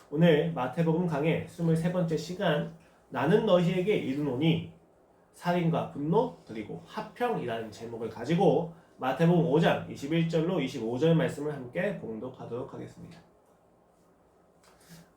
오늘 마태복음 강의 23번째 시간 나는 너희에게 이르노니 살인과 분노 그리고 화평이라는 제목을 가지고 마태복음 5장 21절로 25절 말씀을 함께 봉독하도록 하겠습니다.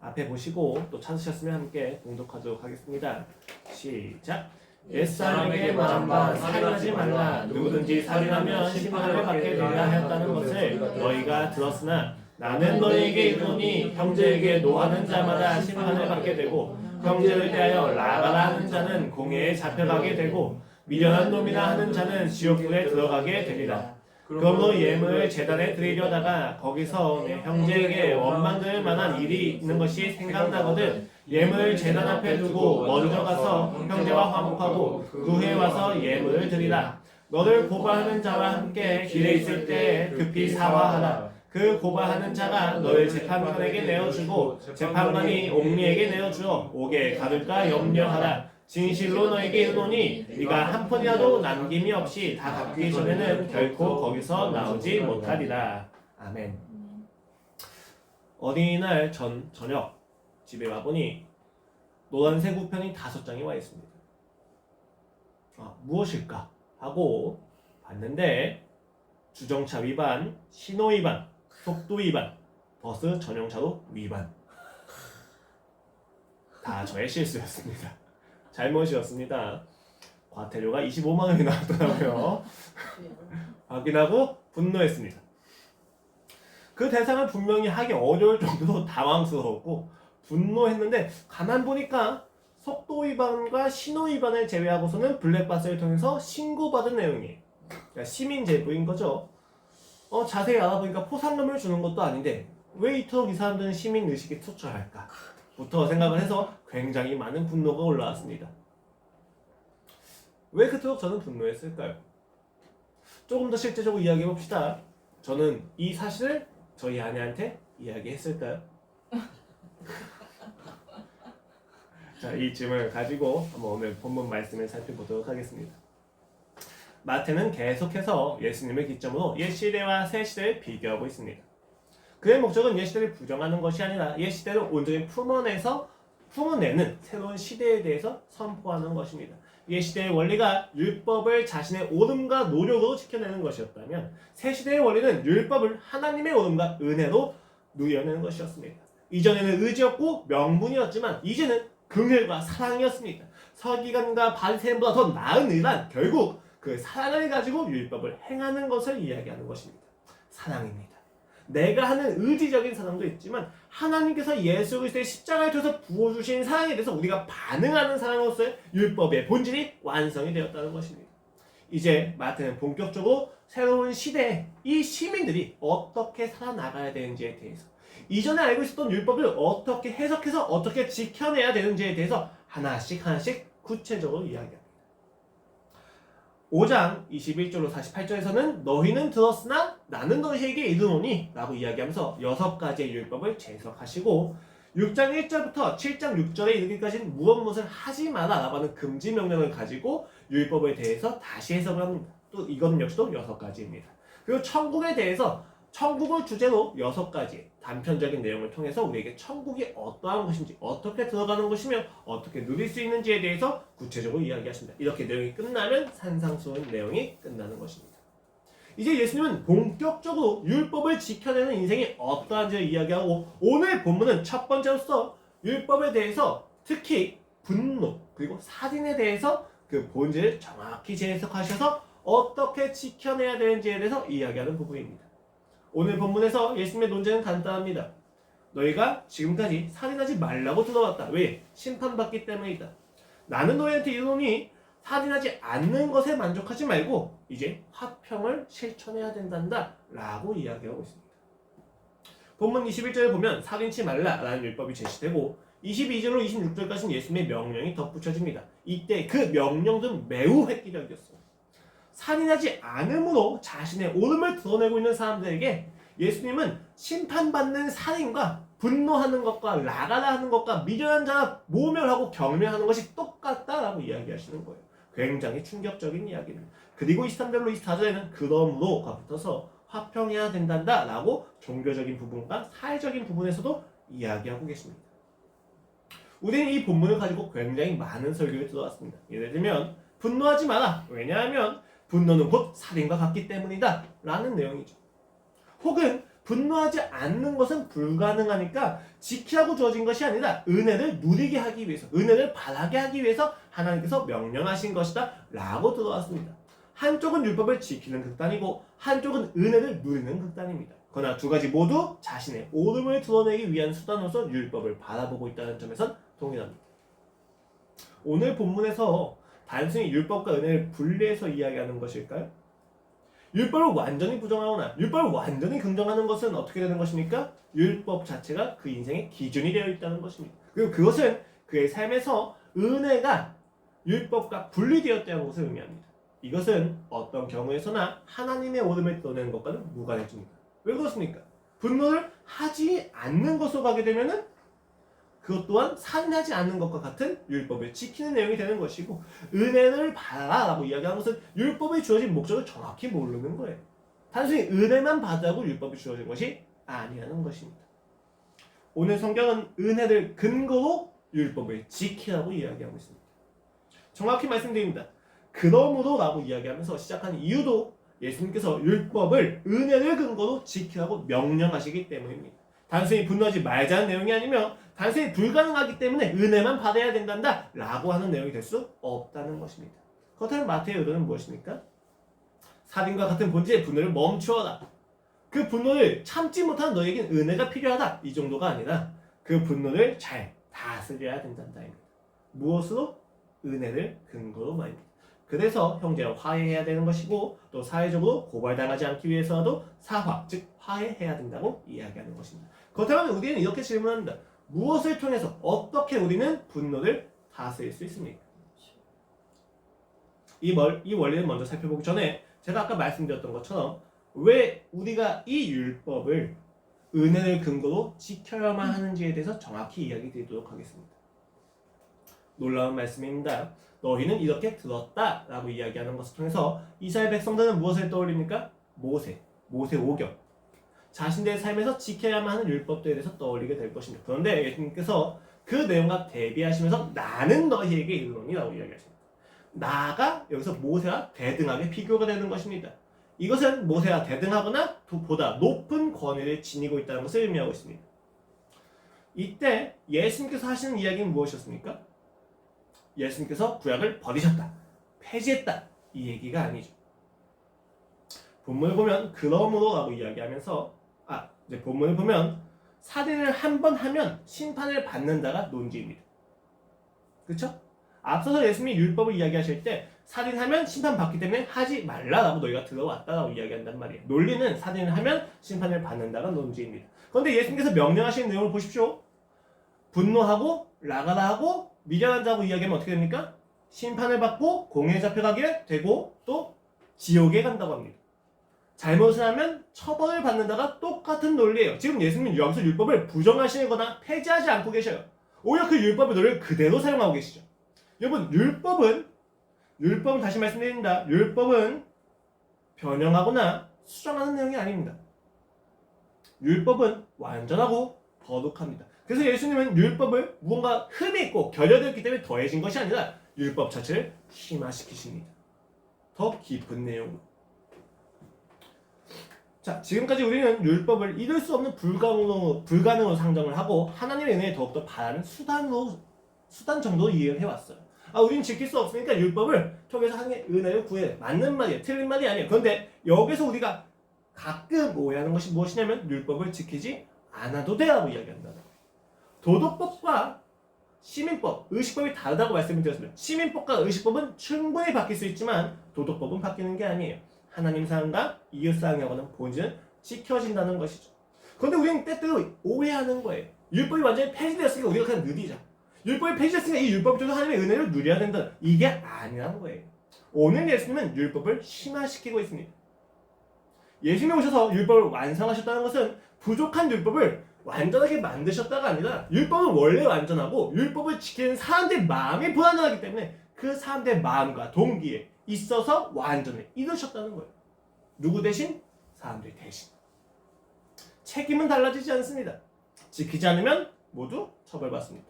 앞에 보시고 또 찾으셨으면 함께 봉독하도록 하겠습니다. 시작! 옛사람에게 말한 바 살인하지 말라. 누구든지 살인하면 심판을 받게 되리라 하였다는 것을 너희가 들었으나 나는 너희에게 이르노니 형제에게 노하는 자마다 심판을 받게 되고 형제를 대하여 나가라 하는 자는 공회에 잡혀가게 되고 미련한 놈이라 하는 자는 지옥불에 들어가게 되리라. 그러므로 예물을 제단에 드리려다가 거기서 내 형제에게 원망될 만한 일이 있는 것이 생각나거든 예물을 제단 앞에 두고 먼저 가서 형제와 화목하고 그 후에 와서 예물을 드리라. 너를 고발하는 자와 함께 길에 있을 때 급히 사과하라. 그 고발하는 자가 너를 재판관에게 내어주고 재판관이 옥리에게 내어주어 옥에 가둘까 염려하라. 진실로 너에게 이르노니 네가 한 푼이라도 남김이 없이 다 갚기 전에는 결코 거기서 나오지 못하리라. 아멘. 어린이날 저녁 집에 와보니 노란색 우편이 5장이 와 있습니다. 무엇일까 하고 봤는데 주정차 위반, 신호 위반, 속도 위반, 버스 전용차로 위반. 다 저의 실수였습니다. 잘못이었습니다. 과태료가 25만 원이 나왔더라고요. 확인하고 분노했습니다. 그 대상을 분명히 하기 어려울 정도로 당황스러웠고 분노했는데 가만 보니까 속도 위반과 신호 위반을 제외하고서는 블랙박스를 통해서 신고받은 내용이에요. 그러니까 시민 제보인 거죠. 자세히 알아보니까 포상금을 주는 것도 아닌데 왜 이토록 이 사람들은 시민 의식에 투철할까? 부터 생각을 해서 굉장히 많은 분노가 올라왔습니다. 왜 그토록 저는 분노했을까요? 조금 더 실제적으로 이야기해 봅시다. 저는 이 사실을 저희 아내한테 이야기했을까요? 자, 이 질문을 가지고 한번 오늘 본문 말씀을 살펴보도록 하겠습니다. 마태는 계속해서 예수님을 기점으로 옛 시대와 새 시대를 비교하고 있습니다. 그의 목적은 옛 시대를 부정하는 것이 아니라 옛 시대를 온전히 품어내는 새로운 시대에 대해서 선포하는 것입니다. 옛 시대의 원리가 율법을 자신의 옳음과 노력으로 지켜내는 것이었다면 새 시대의 원리는 율법을 하나님의 옳음과 은혜로 누려내는 것이었습니다. 이전에는 의지였고 명분이었지만 이제는 긍휼과 사랑이었습니다. 서기관과 바리새인보다 더 나은 일은 결국 그 사랑을 가지고 율법을 행하는 것을 이야기하는 것입니다. 사랑입니다. 내가 하는 의지적인 사랑도 있지만 하나님께서 예수 그리스도의 십자가를 통해서 부어주신 사랑에 대해서 우리가 반응하는 사랑으로서의 율법의 본질이 완성이 되었다는 것입니다. 이제 마태는 본격적으로 새로운 시대에 이 시민들이 어떻게 살아나가야 되는지에 대해서 이전에 알고 있었던 율법을 어떻게 해석해서 어떻게 지켜내야 되는지에 대해서 하나씩 구체적으로 이야기합니다. 5장 21절로 48절에서는 너희는 들었으나 나는 너희에게 이르노니 라고 이야기하면서 6가지의 율법을 재해석하시고 6장 1절부터 7장 6절에 이르기까지는 무엇을 하지 마라 라고 하는 금지 명령을 가지고 율법에 대해서 다시 해석을 합니다. 또 이건 역시도 6가지입니다. 그리고 천국에 대해서 천국을 주제로 6가지 단편적인 내용을 통해서 우리에게 천국이 어떠한 것인지 어떻게 들어가는 것이며 어떻게 누릴 수 있는지에 대해서 구체적으로 이야기하십니다. 이렇게 내용이 끝나면 산상수훈 내용이 끝나는 것입니다. 이제 예수님은 본격적으로 율법을 지켜내는 인생이 어떠한지를 이야기하고 오늘 본문은 첫 번째로서 율법에 대해서 특히 분노 그리고 살인에 대해서 그 본질을 정확히 재해석하셔서 어떻게 지켜내야 되는지에 대해서 이야기하는 부분입니다. 오늘 본문에서 예수님의 논제는 간단합니다. 너희가 지금까지 살인하지 말라고 들어왔다. 왜? 심판받기 때문이다. 나는 너희한테 이르노니 살인하지 않는 것에 만족하지 말고 이제 화평을 실천해야 된단다 라고 이야기하고 있습니다. 본문 21절에 보면 살인치 말라라는 율법이 제시되고 22절로 26절까지는 예수님의 명령이 덧붙여집니다. 이때 그 명령들은 매우 획기적이었어요. 살인하지 않음으로 자신의 옳음을 드러내고 있는 사람들에게 예수님은 심판받는 살인과 분노하는 것과 나가라 하는 것과 미련한 자가 모멸하고 경멸하는 것이 똑같다라고 이야기하시는 거예요. 굉장히 충격적인 이야기입니다. 그리고 23절로 24절에는 그러므로가 붙어서 화평해야 된단다 라고 종교적인 부분과 사회적인 부분에서도 이야기하고 계십니다. 우리는 이 본문을 가지고 굉장히 많은 설교를 들어왔습니다. 예를 들면 분노하지 마라. 왜냐하면 분노는 곧 살인과 같기 때문이다. 라는 내용이죠. 혹은 분노하지 않는 것은 불가능하니까 지키라고 주어진 것이 아니라 은혜를 누리게 하기 위해서, 은혜를 바라게 하기 위해서 하나님께서 명령하신 것이다. 라고 들어왔습니다. 한쪽은 율법을 지키는 극단이고 한쪽은 은혜를 누리는 극단입니다. 그러나 두 가지 모두 자신의 옳음을 드러내기 위한 수단으로서 율법을 바라보고 있다는 점에선 동일합니다. 오늘 본문에서 단순히 율법과 은혜를 분리해서 이야기하는 것일까요? 율법을 완전히 부정하거나 율법을 완전히 긍정하는 것은 어떻게 되는 것입니까? 율법 자체가 그 인생의 기준이 되어 있다는 것입니다. 그리고 그것은 그의 삶에서 은혜가 율법과 분리되었다는 것을 의미합니다. 이것은 어떤 경우에서나 하나님의 옳음을 드러내는 것과는 무관해집니다. 왜 그렇습니까? 분노를 하지 않는 것으로 가게 되면은 그것 또한 살인하지 않는 것과 같은 율법을 지키는 내용이 되는 것이고, 은혜를 받아라고 이야기하는 것은 율법에 주어진 목적을 정확히 모르는 거예요. 단순히 은혜만 받으라고 율법이 주어진 것이 아니라는 것입니다. 오늘 성경은 은혜를 근거로 율법을 지키라고 이야기하고 있습니다. 정확히 말씀드립니다. 그러므로 라고 이야기하면서 시작한 이유도 예수님께서 율법을 은혜를 근거로 지키라고 명령하시기 때문입니다. 단순히 분노하지 말자는 내용이 아니며 단순히 불가능하기 때문에 은혜만 받아야 된단다 라고 하는 내용이 될 수 없다는 것입니다. 그렇다면 마태의 의도는 무엇입니까? 살인과 같은 본질의 분노를 멈추어라. 그 분노를 참지 못하는 너에겐 은혜가 필요하다. 이 정도가 아니라 그 분노를 잘 다스려야 된단다입니다. 무엇으로? 은혜를 근거로 말입니다. 그래서 형제와 화해해야 되는 것이고 또 사회적으로 고발당하지 않기 위해서라도 사화, 즉 화해해야 된다고 이야기하는 것입니다. 그렇다면 우리는 이렇게 질문합니다. 무엇을 통해서 어떻게 우리는 분노를 다스릴 수 있습니까? 이 원리를 먼저 살펴보기 전에 제가 아까 말씀드렸던 것처럼 왜 우리가 이 율법을 은혜를 근거로 지켜야만 하는지에 대해서 정확히 이야기 드리도록 하겠습니다. 놀라운 말씀입니다. 너희는 이렇게 들었다 라고 이야기하는 것을 통해서 이스라엘 백성들은 무엇을 떠올립니까? 모세 5경 자신들의 삶에서 지켜야만 하는 율법들에 대해서 떠올리게 될 것입니다. 그런데 예수님께서 그 내용과 대비하시면서 나는 너희에게 이르노니 라고 이야기하십니다. 나가 여기서 모세와 대등하게 비교가 되는 것입니다. 이것은 모세와 대등하거나 보다 높은 권위를 지니고 있다는 것을 의미하고 있습니다. 이때 예수님께서 하시는 이야기는 무엇이었습니까? 예수님께서 구약을 버리셨다, 폐지했다 이 얘기가 아니죠. 본문을 보면 그러므로 라고 이야기하면서 이제 본문을 보면 살인을 한 번 하면 심판을 받는다가 논지입니다. 그렇죠? 앞서서 예수님이 율법을 이야기하실 때 살인하면 심판받기 때문에 하지 말라라고 너희가 들어왔다라고 이야기한단 말이에요. 논리는 살인을 하면 심판을 받는다가 논지입니다. 그런데 예수님께서 명령하시는 내용을 보십시오. 분노하고 나가라 하고 미련한 자고 이야기하면 어떻게 됩니까? 심판을 받고 공회에 잡혀가게 되고 또 지옥에 간다고 합니다. 잘못을 하면 처벌을 받는다가 똑같은 논리예요. 지금 예수님은 여기서 율법을 부정하시거나 폐지하지 않고 계셔요. 오히려 그 율법의 논리를 그대로 사용하고 계시죠. 여러분 율법은 다시 말씀드립니다. 율법은 변형하거나 수정하는 내용이 아닙니다. 율법은 완전하고 거룩합니다. 그래서 예수님은 율법을 무언가 흠이 있고 결여되었기 때문에 더해진 것이 아니라 율법 자체를 심화시키십니다. 더 깊은 내용으로. 자, 지금까지 우리는 율법을 이룰 수 없는 불가능으로 상정을 하고 하나님의 은혜에 더욱더 바라는 수단 정도로 이해를 해왔어요. 우리는 지킬 수 없으니까 율법을 통해서 하나님의 은혜를 구해. 맞는 말이에요. 틀린 말이 아니에요. 그런데 여기서 우리가 가끔 오해하는 것이 무엇이냐면 율법을 지키지 않아도 돼라고 이야기한다. 도덕법과 시민법, 의식법이 다르다고 말씀을 드렸습니다. 시민법과 의식법은 충분히 바뀔 수 있지만 도덕법은 바뀌는 게 아니에요. 하나님 사랑과 이웃 사랑에 관한 본질은 지켜진다는 것이죠. 그런데 우리는 때때로 오해하는 거예요. 율법이 완전히 폐지되었으니까 우리가 그냥 누리자. 율법이 폐지됐으니까 이 율법을 통해서 하나님의 은혜를 누려야 된다. 이게 아니라는 거예요. 오늘 예수님은 율법을 심화시키고 있습니다. 예수님이 오셔서 율법을 완성하셨다는 것은 부족한 율법을 완전하게 만드셨다가 아니라 율법은 원래 완전하고 율법을 지키는 사람들의 마음이 불완전하기 때문에 그 사람들의 마음과 동기에 있어서 완전을 이루셨다는 거예요. 누구 대신? 사람들 대신. 책임은 달라지지 않습니다. 지키지 않으면 모두 처벌받습니다.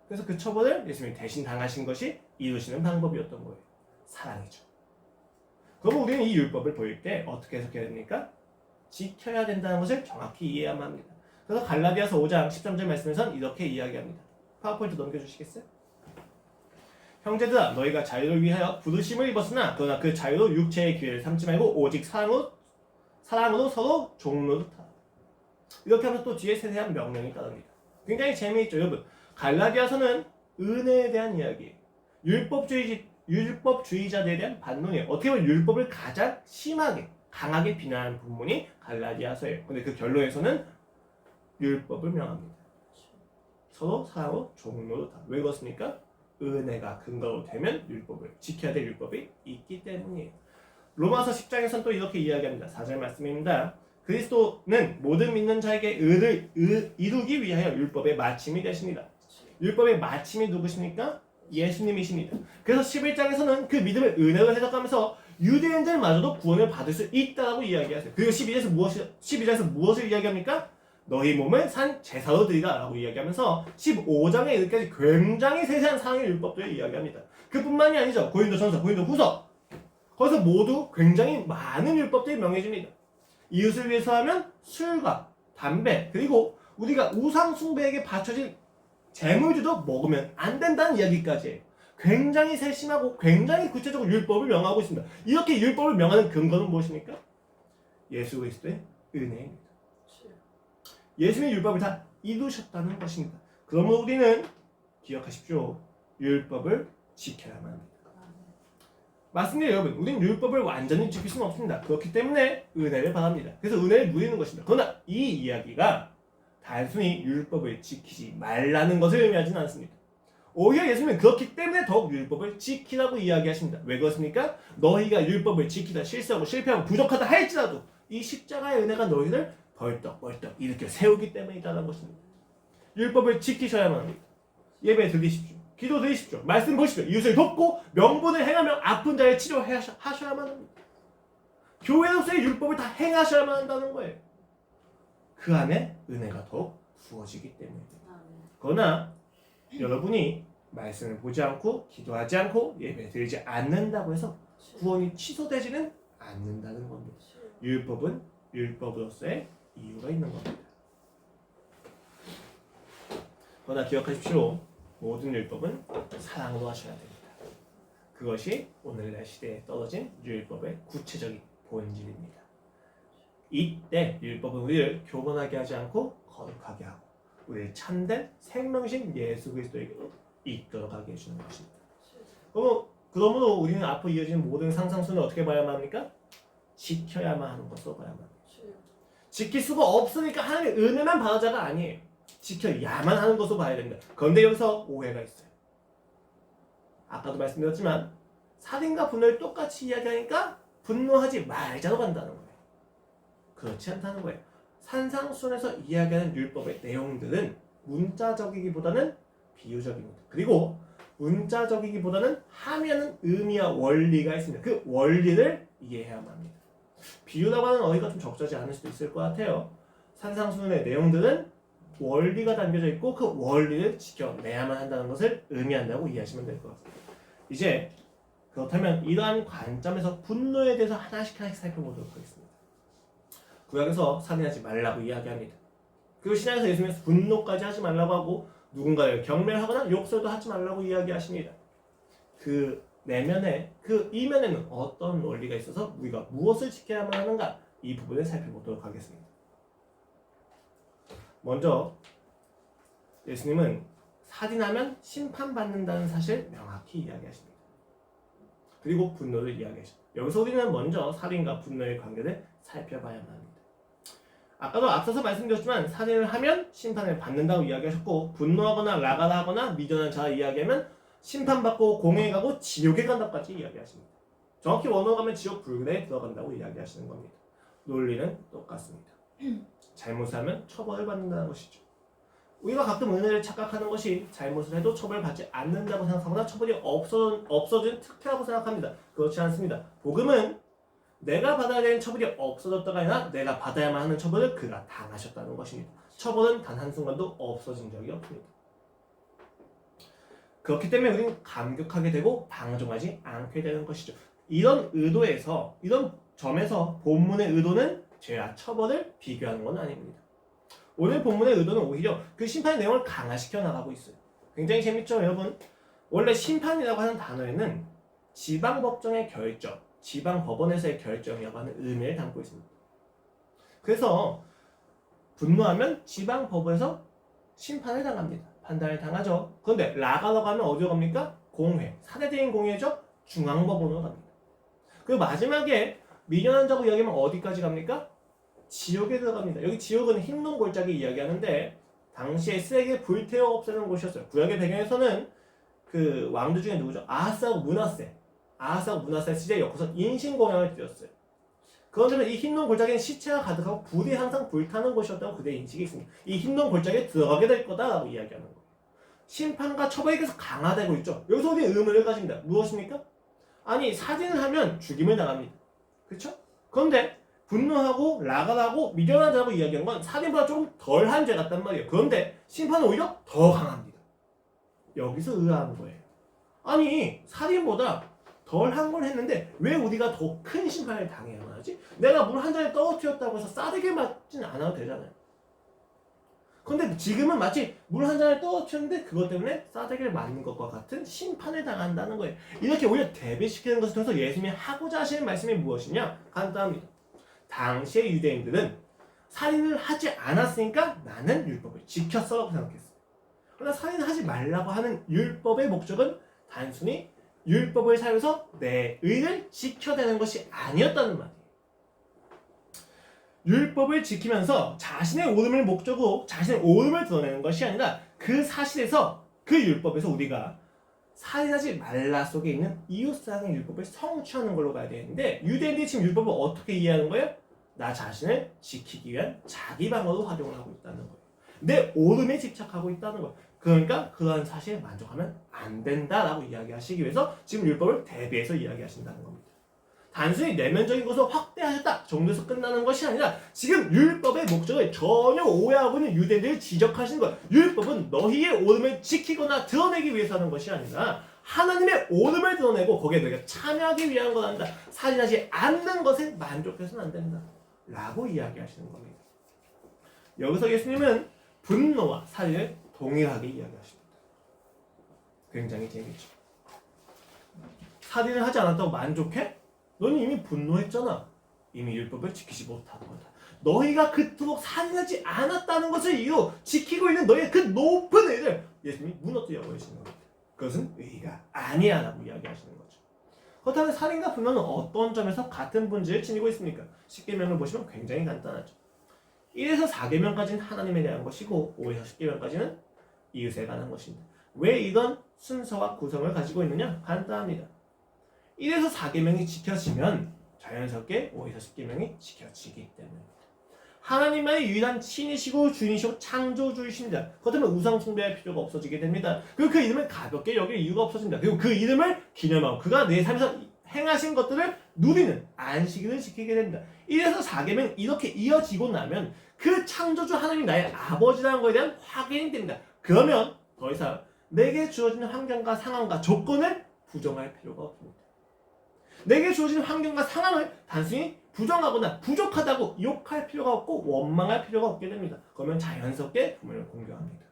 그래서 그 처벌을 예수님이 대신 당하신 것이 이루시는 방법이었던 거예요. 사랑이죠. 그럼 우리는 이 율법을 보일 때 어떻게 해석해야 됩니까? 지켜야 된다는 것을 정확히 이해해야만 합니다. 그래서 갈라디아서 5장 13절 말씀에선 이렇게 이야기합니다. 파워포인트 넘겨주시겠어요? 형제들아 너희가 자유를 위하여 부르심을 입었으나 그러나 그 자유로 육체의 기회를 삼지 말고 오직 사랑으로 서로 종노릇하라. 이렇게 하면서 또 뒤에 세세한 명령이 따릅니다. 굉장히 재미있죠 여러분. 갈라디아서는 은혜에 대한 이야기예요. 율법주의자들에 대한 반론이에요. 어떻게 보면 율법을 가장 심하게 강하게 비난하는 부분이 갈라디아서예요. 근데 그 결론에서는 율법을 명합니다. 서로 사랑으로 종노릇하라. 왜 그렇습니까? 은혜가 근거로 되면 율법을 지켜야 될 율법이 있기 때문이에요. 로마서 10장에서는 또 이렇게 이야기합니다. 4절 말씀입니다. 그리스도는 모든 믿는 자에게 의를 이루기 위하여 율법의 마침이 되십니다. 율법의 마침이 누구십니까? 예수님이십니다. 그래서 11장에서는 그 믿음을 은혜로 해석하면서 유대인들마저도 구원을 받을 수 있다고 이야기하세요. 그리고 12장에서 무엇을 이야기합니까? 너희 몸을 산 제사로 드리라 라고 이야기하면서 15장에 이렇게까지 굉장히 세세한 사랑의 율법들을 이야기합니다. 그뿐만이 아니죠. 고린도전서, 고린도후서 거기서 모두 굉장히 많은 율법들이 명해집니다. 이웃을 위해서 하면 술과 담배 그리고 우리가 우상 숭배에게 바쳐진 재물주도 먹으면 안 된다는 이야기까지 해요. 굉장히 세심하고 굉장히 구체적으로 율법을 명하고 있습니다. 이렇게 율법을 명하는 근거는 무엇입니까? 예수 그리스도의 은혜입니다. 예수님의 율법을 다 이루셨다는 것입니다. 그러므로 우리는 기억하십시오. 율법을 지켜야만 합니다. 맞습니다 여러분. 우리는 율법을 완전히 지킬 수는 없습니다. 그렇기 때문에 은혜를 바랍니다. 그래서 은혜를 누리는 것입니다. 그러나 이 이야기가 단순히 율법을 지키지 말라는 것을 의미하지는 않습니다. 오히려 예수님은 그렇기 때문에 더욱 율법을 지키라고 이야기하십니다. 왜 그렇습니까? 너희가 율법을 지키다 실수하고 실패하고 부족하다 할지라도 이 십자가의 은혜가 너희를 벌떡벌떡 일으켜 세우기 때문이다라는 것입니다. 율법을 지키셔야만 합니다. 예배 드리십시오. 기도 드리십시오. 말씀 보십시오. 이웃을 돕고 명분을 행하며 아픈 자를 치료하셔야만 합니다. 교회로서의 율법을 다 행하셔야만 한다는 거예요. 그 안에 은혜가 더욱 부어지기 때문입니다. 그러나 여러분이 말씀을 보지 않고 기도하지 않고 예배 드리지 않는다고 해서 구원이 취소되지는 않는다는 겁니다. 율법은 율법으로서의 이유가 있는 겁니다. 그러나 기억하십시오. 모든 율법은 사랑으로 하셔야 됩니다. 그것이 오늘날 시대에 떨어진 율법의 구체적인 본질입니다. 이때 율법은 우리를 교만하게 하지 않고 거룩하게 하고 우리를 참된 생명신 예수 그리스도에게로 이끌어가게 해주는 것입니다. 그러므로 우리는 앞으로 이어지는 모든 상상순을 어떻게 봐야만 합니까? 지켜야만 하는 것으로 봐야만 합니다. 지킬 수가 없으니까 하나님의 은혜만 받아자가 아니에요. 지켜야만 하는 것으로 봐야 됩니다. 그런데 여기서 오해가 있어요. 아까도 말씀드렸지만 살인과 분노를 똑같이 이야기하니까 분노하지 말자로 간다는 거예요. 그렇지 않다는 거예요. 산상순에서 이야기하는 율법의 내용들은 문자적이기보다는 비유적입니다. 그리고 문자적이기보다는 함의하는 의미와 원리가 있습니다. 그 원리를 이해해야만 합니다. 비유라고 하는 어휘가 좀 적절하지 않을 수도 있을 것 같아요. 산상순의 내용들은 원리가 담겨져 있고 그 원리를 지켜내야만 한다는 것을 의미한다고 이해하시면 될 것 같습니다. 이제 그렇다면 이러한 관점에서 분노에 대해서 하나씩 살펴보도록 하겠습니다. 구약에서 살인하지 말라고 이야기합니다. 그리고 신약에서 예수님께서 분노까지 하지 말라고 하고 누군가를 경멸하거나 욕설도 하지 말라고 이야기하십니다. 그 내면에 그 이면에는 어떤 원리가 있어서 우리가 무엇을 지켜야만 하는가 이 부분을 살펴보도록 하겠습니다. 먼저 예수님은 살인하면 심판받는다는 사실을 명확히 이야기하십니다. 그리고 분노를 이야기하십니다. 여기서 우리는 먼저 살인과 분노의 관계를 살펴봐야만 합니다. 아까도 앞서서 말씀드렸지만 살인을 하면 심판을 받는다고 이야기하셨고 분노하거나 라가다 하거나 미련한 자를 이야기하면 심판받고 공회에 가고 지옥에 간다까지 이야기하십니다. 정확히 원어로 가면 지옥 불굴에 들어간다고 이야기하시는 겁니다. 논리는 똑같습니다. 잘못하면 처벌을 받는다는 것이죠. 우리가 가끔 은혜를 착각하는 것이 잘못을 해도 처벌받지 않는다고 생각하거나 처벌이 없어진 특혜라고 생각합니다. 그렇지 않습니다. 복음은 내가 받아야 되는 처벌이 없어졌다가 아니라 내가 받아야만 하는 처벌을 그가 당하셨다는 것입니다. 처벌은 단 한순간도 없어진 적이 없습니다. 그렇기 때문에 우리는 감격하게 되고 방종하지 않게 되는 것이죠. 이런 의도에서, 이런 점에서 본문의 의도는 죄와 처벌을 비교하는 건 아닙니다. 오늘 본문의 의도는 오히려 그 심판의 내용을 강화시켜 나가고 있어요. 굉장히 재밌죠, 여러분? 원래 심판이라고 하는 단어에는 지방법정의 결정, 지방법원에서의 결정이라고 하는 의미를 담고 있습니다. 그래서 분노하면 지방법원에서 심판을 당합니다. 판단을 당하죠. 그런데 라가라고 하면 어디로 갑니까? 공회, 사대대인 공회죠? 중앙법원으로 갑니다. 그리고 마지막에 미련한 자고 이야기하면 어디까지 갑니까? 지옥에 들어갑니다. 여기 지옥은 흰놈 골짜기 이야기하는데 당시에 쓰레기를 불태워 없애는 곳이었어요. 구약의 배경에서는 그 왕들 중에 누구죠? 아하스하고 문하세 시대에 엮어서 인신공양을 드렸어요. 그런데 이 흰놈 골짜기는 시체가 가득하고 불이 항상 불타는 곳이었다고 그들의 인식이 있습니다. 이 흰놈 골짜기에 들어가게 될 거다라고 이야기하는 거예요. 심판과 처벌이 계속 강화되고 있죠. 여기서 우리는 의문을 가집니다. 무엇입니까? 아니, 살인을 하면 죽임을 당합니다. 그렇죠? 그런데 분노하고 라가라고 미련한 자라고 이야기한 건 살인보다 조금 덜한 죄 같단 말이에요. 그런데 심판은 오히려 더 강합니다. 여기서 의아한 거예요. 아니, 살인보다 덜한 걸 했는데 왜 우리가 더 큰 심판을 당해야만 하지? 내가 물 한 잔에 떨어뜨렸다고 해서 싸대기 맞진 않아도 되잖아요. 그런데 지금은 마치 물 한 잔을 떨어뜨렸는데 그것 때문에 싸대기를 맞는 것과 같은 심판을 당한다는 거예요. 이렇게 오히려 대비시키는 것을 통해서 예수님이 하고자 하시는 말씀이 무엇이냐? 간단합니다. 당시의 유대인들은 살인을 하지 않았으니까 나는 율법을 지켰어라고 생각했어요. 그러나 살인을 하지 말라고 하는 율법의 목적은 단순히 율법을 사용해서 내 의를 지켜내는 것이 아니었다는 말이에요. 율법을 지키면서 자신의 옳음을 목적으로 자신의 옳음을 드러내는 것이 아니라 그 사실에서, 그 율법에서 우리가 살인하지 말라 속에 있는 이웃사랑의 율법을 성취하는 걸로 가야 되는데 유대인들이 지금 율법을 어떻게 이해하는 거예요? 나 자신을 지키기 위한 자기 방어로 활용을 하고 있다는 거예요. 내 옳음에 집착하고 있다는 거예요. 그러니까 그러한 사실에 만족하면 안 된다라고 이야기하시기 위해서 지금 율법을 대비해서 이야기하신다는 겁니다. 단순히 내면적인 것을 확대하셨다 정도에서 끝나는 것이 아니라 지금 율법의 목적을 전혀 오해하고 있는 유대인들을 지적하시는 거예요. 율법은 너희의 옳음을 지키거나 드러내기 위해서 하는 것이 아니라 하나님의 옳음을 드러내고 거기에 너희가 참여하기 위한 거란다. 살인하지 않는 것에 만족해서는 안 된다 라고 이야기하시는 겁니다. 여기서 예수님은 분노와 살인을 동일하게 이야기하십니다. 굉장히 재밌죠. 살인을 하지 않았다고 만족해? 너는 이미 분노했잖아. 이미 율법을 지키지 못하는 거다. 너희가 그토록 살인하지 않았다는 것을 이유로 지키고 있는 너희의 그 높은 의를 예수님이 무너뜨려 버리시는 겁니다. 그것은 의가 아니야 라고 이야기하시는 거죠. 그렇다면 살인과 분노는 어떤 점에서 같은 본질을 지니고 있습니까? 10계명을 보시면 굉장히 간단하죠. 1에서 4계명까지는 하나님에 대한 것이고 5에서 10계명까지는 이웃에 관한 것입니다. 왜 이런 순서와 구성을 가지고 있느냐? 간단합니다. 1에서 4계명이 지켜지면 자연스럽게 5에서 10계명이 지켜지기 때문입니다. 하나님만의 유일한 신이시고 주인이시고 창조주이십니다. 그렇다면 우상 숭배할 필요가 없어지게 됩니다. 그리고 그 이름을 가볍게 여길 이유가 없어집니다. 그리고 그 이름을 기념하고 그가 내 삶에서 행하신 것들을 누리는 안식일을 지키게 됩니다. 1에서 4계명 이렇게 이어지고 나면 그 창조주 하나님이 나의 아버지라는 것에 대한 확인이 됩니다. 그러면 더 이상 내게 주어지는 환경과 상황과 조건을 부정할 필요가 없습니다. 내게 주어진 환경과 상황을 단순히 부정하거나 부족하다고 욕할 필요가 없고 원망할 필요가 없게 됩니다. 그러면 자연스럽게 부모를 공경합니다.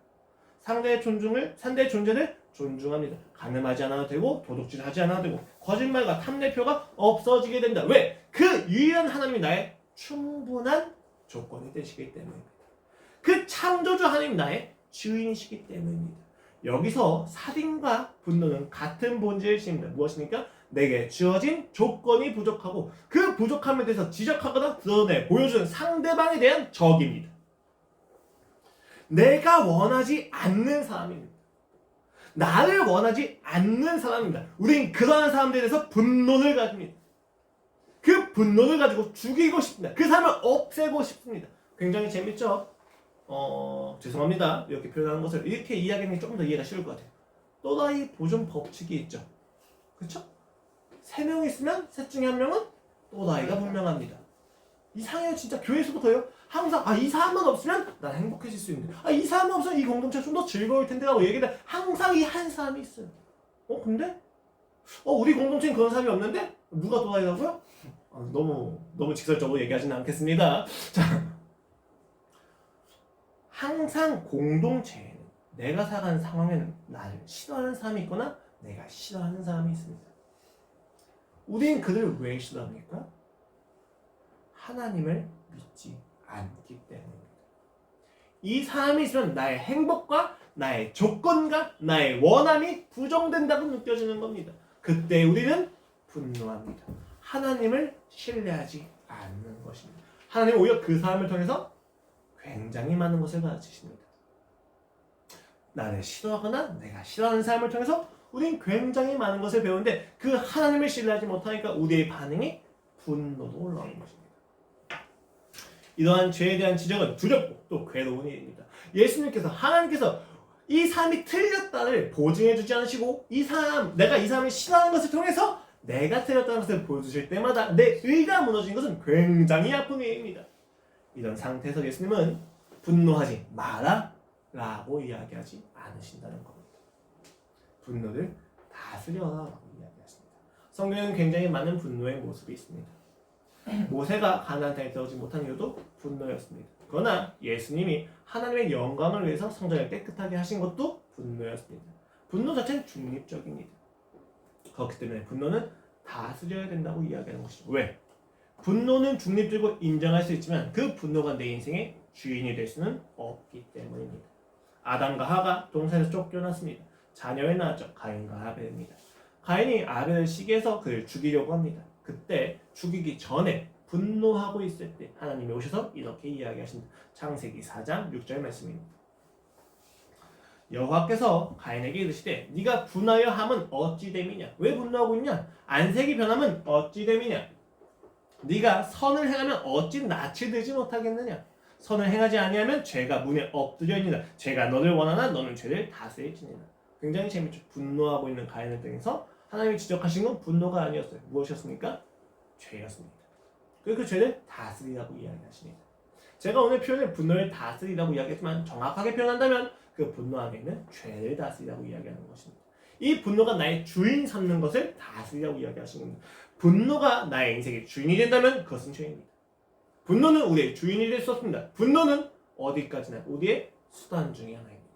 상대의 존재를 존중합니다. 간음하지 않아도 되고 도둑질하지 않아도 되고 거짓말과 탐낼 필요가 없어지게 됩니다. 왜? 그 유일한 하나님이 나의 충분한 조건이 되시기 때문입니다. 그 창조주 하나님이 나의 주인이시기 때문입니다. 여기서 살인과 분노는 같은 본질을 지닙니다. 무엇입니까? 내게 주어진 조건이 부족하고 그 부족함에 대해서 지적하거나 드러내 보여주는 상대방에 대한 적입니다. 내가 원하지 않는 사람입니다. 나를 원하지 않는 사람입니다. 우린 그러한 사람들에 대해서 분노를 가집니다. 그 분노를 가지고 죽이고 싶습니다. 그 사람을 없애고 싶습니다. 굉장히 재밌죠? 죄송합니다. 이렇게 표현하는 것을 이렇게 이야기하는 게 조금 더 이해가 쉬울 것 같아요. 또다이 보존 법칙이 있죠. 그렇죠? 3명 있으면 셋 중에 1명은 또 나이가 분명합니다. 이상해요. 진짜 교회에서도 그래요. 항상 이 사람만 없으면 난 행복해질 수 있는데 이 사람만 없으면 이 공동체가 좀 더 즐거울 텐데 라고 얘기를 항상 이 한 사람이 있어요. 근데 우리 공동체는 그런 사람이 없는데 누가 또다이라고요? 너무 직설적으로 얘기하지는 않겠습니다. 자, 항상 공동체에는 내가 살아가는 상황에는 나를 싫어하는 사람이 있거나 내가 싫어하는 사람이 있습니다. 우리는 그를 왜 싫어합니까? 하나님을 믿지 않기 때문입니다. 이 사람이 있으면 나의 행복과 나의 조건과 나의 원함이 부정된다고 느껴지는 겁니다. 그때 우리는 분노합니다. 하나님을 신뢰하지 않는 것입니다. 하나님은 오히려 그 사람을 통해서 굉장히 많은 것을 가르치십니다. 나를 싫어하거나 내가 싫어하는 사람을 통해서 우린 굉장히 많은 것을 배우는데 그 하나님을 신뢰하지 못하니까 우리의 반응이 분노도 올라오는 것입니다. 이러한 죄에 대한 지적은 두렵고 또 괴로운 일입니다. 예수님께서 하나님께서 이 사람이 틀렸다를 보증해주지 않으시고 내가 이 사람을 싫어하는 것을 통해서 내가 틀렸다는 것을 보여주실 때마다 내 의가 무너진 것은 굉장히 아픈 일입니다. 이런 상태에서 예수님은 분노하지 마라 라고 이야기하지 않으신다는 겁니다. 분노를 다스려라 라고 이야기하십니다. 성경에는 굉장히 많은 분노의 모습이 있습니다. 모세가 가나안 땅에 들어오지 못한 이유도 분노였습니다. 그러나 예수님이 하나님의 영광을 위해서 성전을 깨끗하게 하신 것도 분노였습니다. 분노 자체는 중립적입니다. 그렇기 때문에 분노는 다스려야 된다고 이야기하는 것이죠. 왜? 분노는 중립적이고 인정할 수 있지만 그 분노가 내 인생의 주인이 될 수는 없기 때문입니다. 아담과 하가 동산에서 쫓겨났습니다. 자녀를 낳았죠. 가인과 아벨입니다. 가인이 아벨을 시기해서 그를 죽이려고 합니다. 그때 죽이기 전에 분노하고 있을 때 하나님이 오셔서 이렇게 이야기하신다. 창세기 4장 6절 말씀입니다. 여호와께서 가인에게 이르시되 네가 분하여 함은 어찌 됨이냐? 왜 분노하고 있냐? 안색이 변함은 어찌 됨이냐? 네가 선을 행하면 어찌 낯을 들지 못하겠느냐? 선을 행하지 아니하면 죄가 문에 엎드려 있느니라. 죄가 너를 원하나 너는 죄를 다스릴지니라. 굉장히 재밌죠. 분노하고 있는 가인을 통해서 하나님이 지적하신 건 분노가 아니었어요. 무엇이었습니까? 죄였습니다. 그리고 그 죄를 다스리라고 이야기하십니다. 제가 오늘 표현을 분노를 다스리라고 이야기했지만 정확하게 표현한다면 그 분노 안에 있는 죄를 다스리라고 이야기하는 것입니다. 이 분노가 나의 주인 삼는 것을 다스리라고 이야기하시는 겁니다. 분노가 나의 인생의 주인이 된다면 그것은 죄입니다. 분노는 우리의 주인이 될 수 없습니다. 분노는 어디까지나 우리의 수단 중에 하나입니다.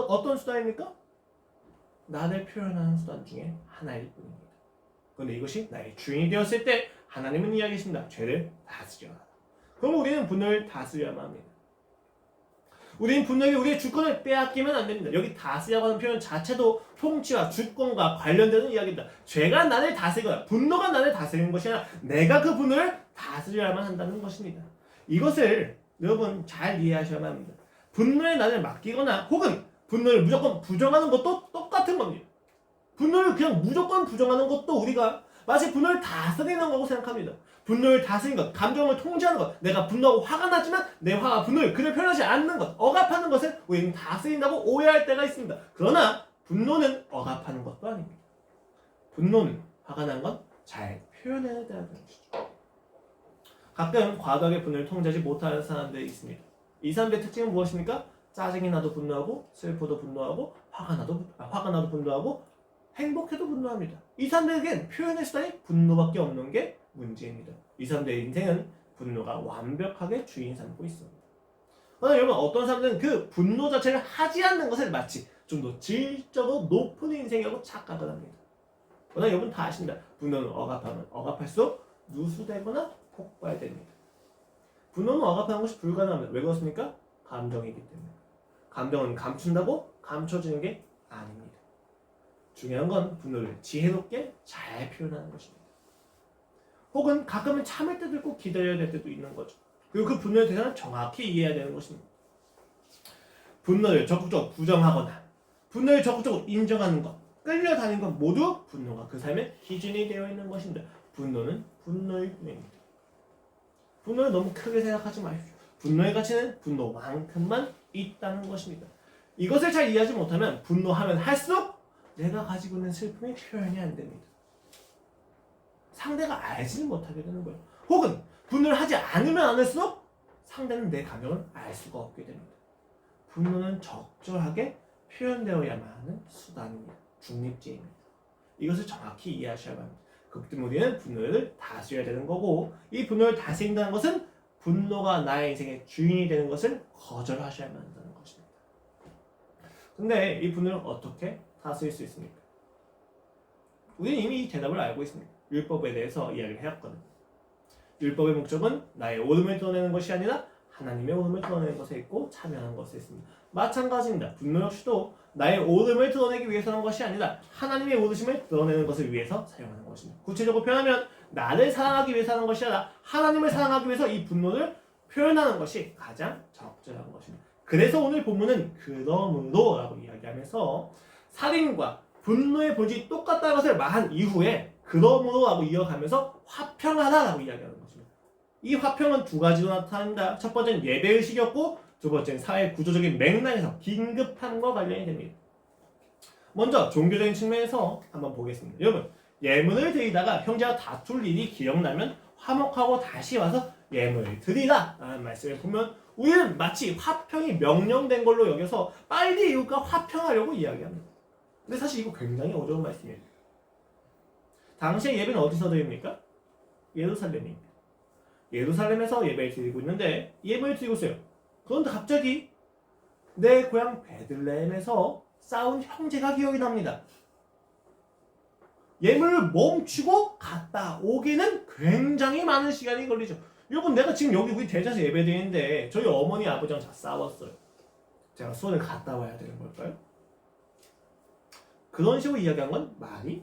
어떤 수단입니까? 나를 표현하는 수단 중에 하나일 뿐입니다. 그런데 이것이 나의 주인이 되었을 때 하나님은 이야기하십니다. 죄를 다스려라. 그럼 우리는 분노를 다스려야만 합니다. 우리는 분노에게 우리의 주권을 빼앗기면 안 됩니다. 여기 다스리라고 하는 표현 자체도 통치와 주권과 관련되는 이야기입니다. 죄가 나를 다스리거나 분노가 나를 다스리는 것이 아니라 내가 그 분노를 다스려야만 한다는 것입니다. 이것을 여러분 잘 이해하셔야만 합니다. 분노에 나를 맡기거나 혹은 분노를 무조건 부정하는 것도 똑같은 겁니다. 분노를 그냥 무조건 부정하는 것도 우리가 마치 분노를 다스리는 거고 생각합니다. 분노를 다스리는 것, 감정을 통제하는 것, 내가 분노하고 화가 나지만 내 화가 분노를 그를 표현하지 않는 것, 억압하는 것을 우리는 다스린다고 오해할 때가 있습니다. 그러나 분노는 억압하는 것도 아닙니다. 분노는 화가 난 건 잘 표현해야 되는 것이죠. 가끔 과도하게 분노를 통제하지 못하는 사람들이 있습니다. 이 사람들의 특징은 무엇입니까? 짜증이 나도 분노하고 슬퍼도 분노하고 화가 나도 분노하고 행복해도 분노합니다. 이 사람들에겐 표현의 수단이 분노밖에 없는 게 문제입니다. 이 사람들의 인생은 분노가 완벽하게 주인 삼고 있습니다. 그러나 여러분 어떤 사람들은 그 분노 자체를 하지 않는 것을 마치 좀 더 질적으로 높은 인생이라고 착각을 합니다. 그러나 여러분 다 아십니다. 분노는 억압하면 억압할수록 누수되거나 폭발됩니다. 분노는 억압하는 것이 불가능합니다. 왜 그렇습니까? 감정이기 때문에. 감정은 감춘다고 감춰지는 게 아닙니다. 중요한 건 분노를 지혜롭게 잘 표현하는 것입니다. 혹은 가끔은 참을 때도 있고 기다려야 될 때도 있는 거죠. 그리고 그 분노의 대상을 정확히 이해해야 되는 것입니다. 분노를 적극적으로 부정하거나 분노를 적극적으로 인정하는 것, 끌려다니는 것 모두 분노가 그 삶의 기준이 되어 있는 것입니다. 분노는 분노일 뿐입니다. 분노를 너무 크게 생각하지 마십시오. 분노의 가치는 분노만큼만 있다는 것입니다. 이것을 잘 이해하지 못하면 분노하면 할수록 내가 가지고 있는 슬픔이 표현이 안 됩니다. 상대가 알지는 못하게 되는 거예요. 혹은 분노를 하지 않으면 안 할수록 상대는 내 감정을 알 수가 없게 됩니다. 분노는 적절하게 표현되어야만 하는 수단입니다. 중립제입니다. 이것을 정확히 이해하셔야만 합니다. 그렇기 때문에 우리는 분노를 다스려야 되는 거고, 이 분노를 다스린다는 것은 분노가 나의 인생의 주인이 되는 것을 거절하셔야만 한다는 것입니다. 근데 이 분노를 어떻게 다스릴 수 있습니까? 우리는 이미 이 대답을 알고 있습니다. 율법에 대해서 이야기를 해왔거든요. 율법의 목적은 나의 옳음을 드러내는 것이 아니라 하나님의 옳음을 드러내는 것에 있고 참여하는 것에 있습니다. 마찬가지입니다. 분노 역시도 나의 옳음을 드러내기 위해서 하는 것이 아니라 하나님의 옳으심을 드러내는 것을 위해서 사용하는 것입니다. 구체적으로 표현하면 나를 사랑하기 위해서 하는 것이 아니라 하나님을 사랑하기 위해서 이 분노를 표현하는 것이 가장 적절한 것입니다. 그래서 오늘 본문은 그러므로 라고 이야기하면서 살인과 분노의 본질이 똑같다는 것을 말한 이후에 그러므로 라고 이어가면서 화평하라 라고 이야기하는 것입니다. 이 화평은 두 가지로 나타납니다. 첫 번째는 예배의식이었고 두 번째는 사회 구조적인 맥락에서 긴급함과 관련이 됩니다. 먼저 종교적인 측면에서 한번 보겠습니다. 여러분, 예물을 드리다가 형제가 다툴 일이 기억나면 화목하고 다시 와서 예물을 드리라 라는 말씀을 보면 우리는 마치 화평이 명령된 걸로 여겨서 빨리 이웃과 화평하려고 이야기합니다. 근데 사실 이거 굉장히 어려운 말씀이에요. 당시에 예배는 어디서 드립니까? 예루살렘입니다. 예루살렘에서 예배를 드리고 있는데 예배를 드리고 있어요. 그런데 갑자기 내 고향 베들레헴에서 싸운 형제가 기억이 납니다. 예물을 멈추고 갔다 오기는 굉장히 많은 시간이 걸리죠. 여러분, 내가 지금 여기 우리 대전에서 예배드리는데 저희 어머니 아버지랑 다 싸웠어요. 제가 수원을 갔다 와야 되는 걸까요? 그런 식으로 이야기한 건 말이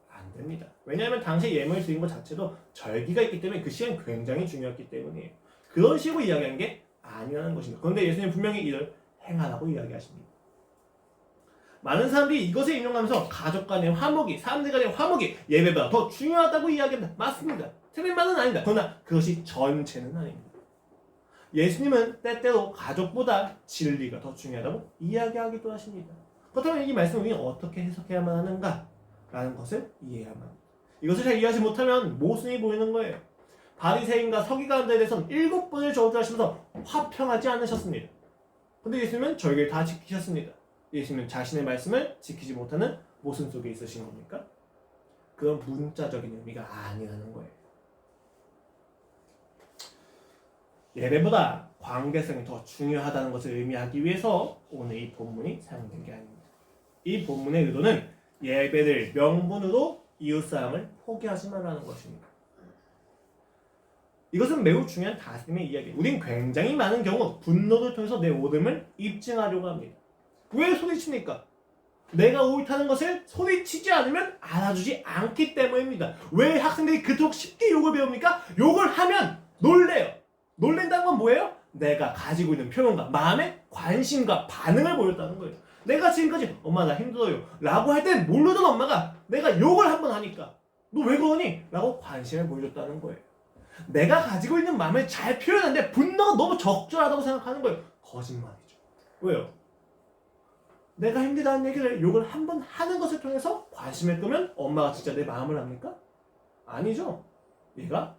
안 됩니다. 왜냐하면 당시에 예물을 드린 것 자체도 절기가 있기 때문에 그 시간이 굉장히 중요했기 때문이에요. 그런 식으로 이야기한 게 아니라는 것입니다. 그런데 예수님 분명히 이를 행하라고 이야기하십니다. 많은 사람들이 이것을 인용하면서 가족 간의 화목이, 사람들 간의 화목이 예배보다 더 중요하다고 이야기합니다. 맞습니다. 틀린 말은 아닙니다. 그러나 그것이 전체는 아닙니다. 예수님은 때때로 가족보다 진리가 더 중요하다고 이야기하기도 하십니다. 그렇다면 이 말씀을 우리는 어떻게 해석해야만 하는가? 라는 것을 이해해야만 합니다. 이것을 잘 이해하지 못하면 모순이 보이는 거예요. 바리새인과 서기관들에 대해서는 7번을 저주하시면서 화평하지 않으셨습니다. 그런데 예수님은 절기를 다 지키셨습니다. 예수님은 자신의 말씀을 지키지 못하는 모순 속에 있으신 겁니까? 그건 문자적인 의미가 아니라는 거예요. 예배보다 관계성이 더 중요하다는 것을 의미하기 위해서 오늘 이 본문이 사용된 게 아닙니다. 이 본문의 의도는 예배를 명분으로 이웃사랑을 포기하지 말라는 것입니다. 이것은 매우 중요한 다스림의 이야기예요. 우린 굉장히 많은 경우 분노를 통해서 내 옳음을 입증하려고 합니다. 왜 소리칩니까? 내가 옳다는 것을 소리치지 않으면 알아주지 않기 때문입니다. 왜 학생들이 그토록 쉽게 욕을 배웁니까? 욕을 하면 놀래요. 놀랜다는 건 뭐예요? 내가 가지고 있는 표현과 마음의 관심과 반응을 보였다는 거예요. 내가 지금까지 엄마 나 힘들어요 라고 할 땐 모르던 엄마가 내가 욕을 한번 하니까 너 왜 그러니? 라고 관심을 보여줬다는 거예요. 내가 가지고 있는 마음을 잘 표현하는데 분노가 너무 적절하다고 생각하는 거예요. 거짓말이죠. 왜요? 내가 힘들다는 얘기를 욕을 한번 하는 것을 통해서 관심을 끄면 엄마가 진짜 내 마음을 압니까? 아니죠. 얘가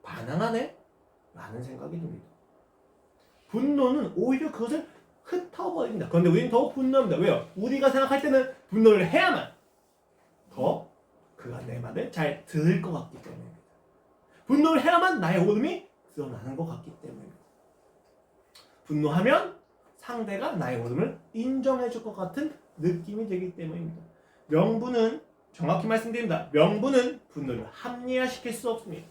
반항하네? 라는 생각이 듭니다. 분노는 오히려 그것을 흩어버립니다. 그런데 우리는 더 분노합니다. 왜요? 우리가 생각할 때는 분노를 해야만 더 그가 내 말을 잘 들을 것 같기 때문입니다. 분노를 해야만 나의 옳음이 드러나는 것 같기 때문입니다. 분노하면 상대가 나의 옳음을 인정해줄 것 같은 느낌이 되기 때문입니다. 명분은, 정확히 말씀드립니다. 명분은 분노를 합리화시킬 수 없습니다.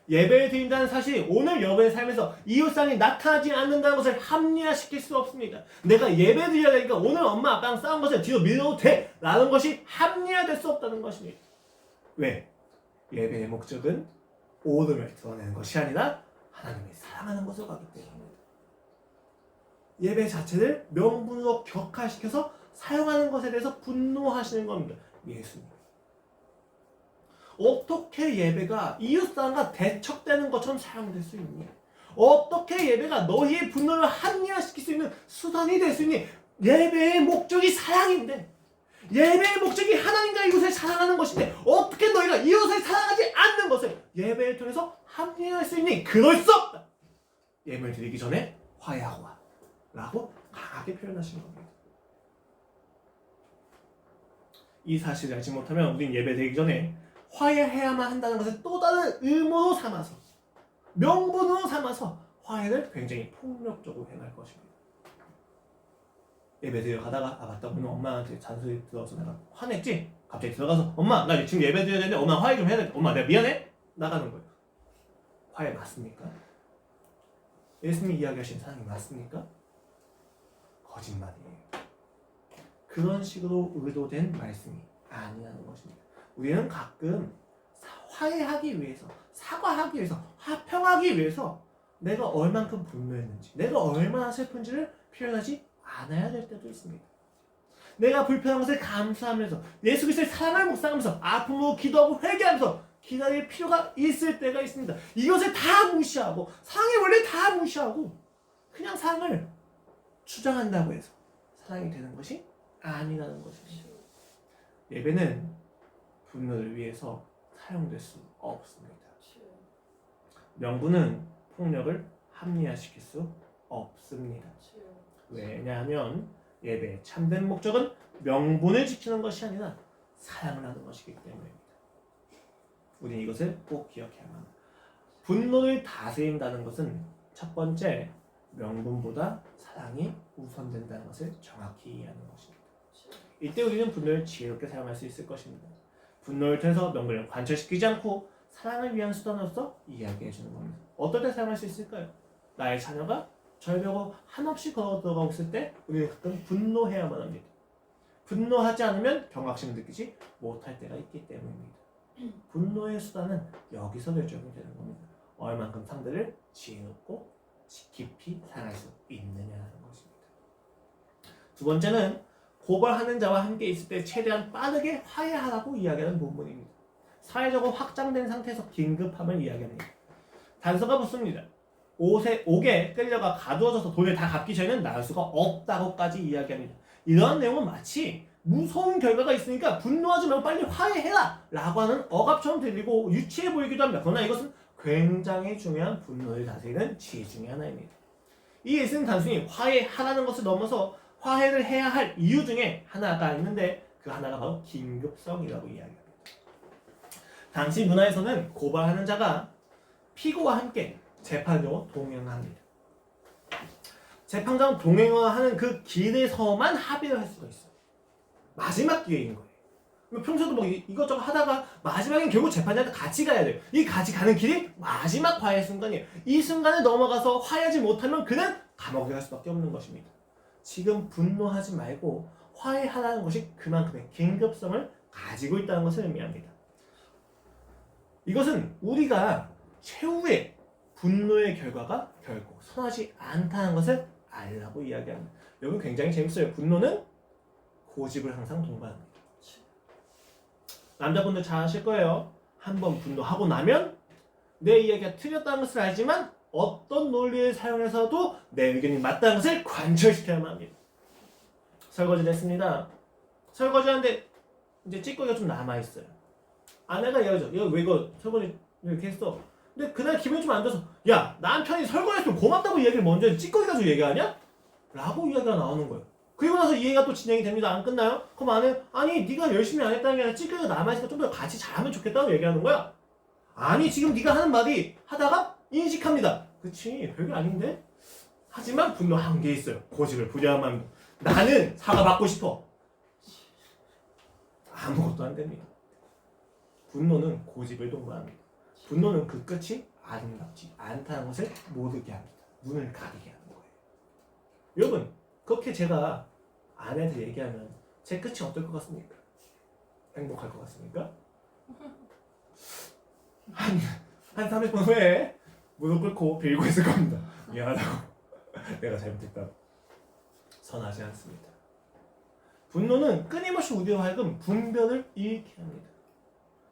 예배를 드린다는 사실이 오늘 여러분의 삶에서 이웃사랑이 나타나지 않는다는 것을 합리화시킬 수 없습니다. 내가 예배 드려야 되니까 오늘 엄마 아빠랑 싸운 것을 뒤로 밀어도 돼 라는 것이 합리화될 수 없다는 것입니다. 왜? 예배의 목적은 옳음을 드러내는 것이 아니라 하나님을 사랑하는 것을 가기 때문입니다. 예배 자체를 명분으로 격화시켜서 사용하는 것에 대해서 분노하시는 겁니다. 예수님. 어떻게 예배가 이웃사랑과 대척되는 것처럼 사용될 수 있니? 어떻게 예배가 너희의 분노를 합리화시킬 수 있는 수단이 될 수 있니? 예배의 목적이 사랑인데, 예배의 목적이 하나님과 이웃을 사랑하는 것인데 어떻게 너희가 이웃을 사랑하지 않는 것을 예배를 통해서 합리화할 수 있니? 그럴 수 없다. 예배를 드리기 전에 화해하고 와 라고 강하게 표현하시는 겁니다. 이 사실을 알지 못하면 우린 예배 드리기 전에 화해해야만 한다는 것을 또 다른 의무로 삼아서 명분으로 삼아서 화해를 굉장히 폭력적으로 행할 것입니다. 예배 드리러 가다가 맞다 오늘 엄마한테 잔소리 들어서 내가 화냈지? 갑자기 들어가서 엄마 나 지금 예배 드려야 되는데 엄마 화해 좀 해야 돼. 엄마 내가 미안해? 나가는 거예요. 화해 맞습니까? 예수님이 이야기하신 사랑이 맞습니까? 거짓말이에요. 그런 식으로 의도된 말씀이 아니라는 것입니다. 우리는 가끔 화해하기 위해서, 사과하기 위해서, 화평하기 위해서 내가 얼만큼 분노했는지, 내가 얼마나 슬픈지를 표현하지 않아야 될 때도 있습니다. 내가 불편한 것을 감수하면서 예수 그리스도의 사랑을 묵상하면서 아픔으로 기도하고 회개하면서 기다릴 필요가 있을 때가 있습니다. 이것을 다 무시하고 사랑의 원리 다 무시하고 그냥 사랑을 주장한다고 해서 사랑이 되는 것이 아니라는 것입니다. 예배는 분노를 위해서 사용될 수 없습니다. 명분은 폭력을 합리화시킬 수 없습니다. 왜냐하면 예배의 참된 목적은 명분을 지키는 것이 아니라 사랑을 하는 것이기 때문입니다. 우리는 이것을 꼭 기억해야만 합니다. 분노를 다스린다는 것은 첫 번째 명분보다 사랑이 우선된다는 것을 정확히 이해하는 것입니다. 이때 우리는 분노를 지혜롭게 사용할 수 있을 것입니다. 분노를 통해서 명분을 관철시키지 않고 사랑을 위한 수단으로서 이야기해 주는 겁니다. 어떨 때 사용할 수 있을까요? 나의 자녀가 절벽으로 한없이 걸어 들어가고 있을 때 우리는 가끔 분노해야만 합니다. 분노하지 않으면 경각심을 느끼지 못할 때가 있기 때문입니다. 분노의 수단은 여기서 결정이 되는 겁니다. 얼만큼 상대를 지혜롭고 깊이 사랑할 수 있느냐는 것입니다. 두 번째는 고발하는 자와 함께 있을 때 최대한 빠르게 화해하라고 이야기하는 부분입니다. 사회적으로 확장된 상태에서 긴급함을 이야기합니다. 단서가 붙습니다. 옥에 끌려가 가두어져서 돈을 다 갚기 전에는 나올 수가 없다고까지 이야기합니다. 이러한 내용은 마치 무서운 결과가 있으니까 분노하지 말고 빨리 화해해라 라고 하는 억압처럼 들리고 유치해 보이기도 합니다. 그러나 이것은 굉장히 중요한 분노를 다스리는 지혜 중에 하나입니다. 이 예수는 단순히 화해하라는 것을 넘어서 화해를 해야 할 이유 중에 하나가 있는데 그 하나가 바로 긴급성이라고 이야기합니다. 당시 문화에서는 고발하는 자가 피고와 함께 재판장으로 동행합니다. 재판장은 동행하는 그 길에서만 합의를 할 수가 있어요. 마지막 기회인 거예요. 평소에도 뭐 이것저것 하다가 마지막엔 결국 재판장한테 같이 가야 돼요. 이 같이 가는 길이 마지막 화해 순간이에요. 이 순간을 넘어가서 화해하지 못하면 그는 감옥에 갈 수밖에 없는 것입니다. 지금 분노하지 말고 화해하라는 것이 그만큼의 긴급성을 가지고 있다는 것을 의미합니다. 이것은 우리가 최후의 분노의 결과가 결코 선하지 않다는 것을 알라고 이야기합니다. 여기 굉장히 재밌어요. 분노는 고집을 항상 동반합니다. 남자분들 잘 아실 거예요. 한번 분노하고 나면 내 이야기가 틀렸다는 것을 알지만 어떤 논리를 사용해서도 내 의견이 맞다는 것을 관철시켜야만 합니다. 설거지를 했습니다. 설거지하는데 이제 찌꺼기가 좀 남아있어요. 아내가 이러죠. 야, 왜 이거 설거지 이렇게 했어? 근데 그날 기분이 좀 안 좋아서 야, 남편이 설거지했으면 고맙다고 얘기를 먼저 해. 찌꺼기 가지고 얘기하냐? 라고 이야기가 나오는 거예요. 그리고 나서 이해가 또 진행이 됩니다. 안 끝나요? 그럼 아내 아니 네가 열심히 안 했다는 게 아니라 찌꺼기가 남아있으니까 좀 더 같이 잘하면 좋겠다고 얘기하는 거야. 아니 지금 네가 하는 말이 하다가 인식합니다. 그치 별게 아닌데? 하지만 분노 한계 있어요. 고집을 부려야만 합니다. 나는 사과받고 싶어. 아무것도 안 됩니다. 분노는 고집을 동반합니다. 분노는 그 끝이 아름답지 않다는 것을 모르게 합니다. 눈을 가리게 하는 거예요. 여러분 그렇게 제가 아내한테 얘기하면 제 끝이 어떨 것 같습니까? 행복할 것 같습니까? 한 30분 후에 무릎 꿇고 빌고 있을 겁니다. 미안하다고. 내가 잘못했다고. 선하지 않습니다. 분노는 끊임없이 우리로 하여금 분별을 잃게 합니다.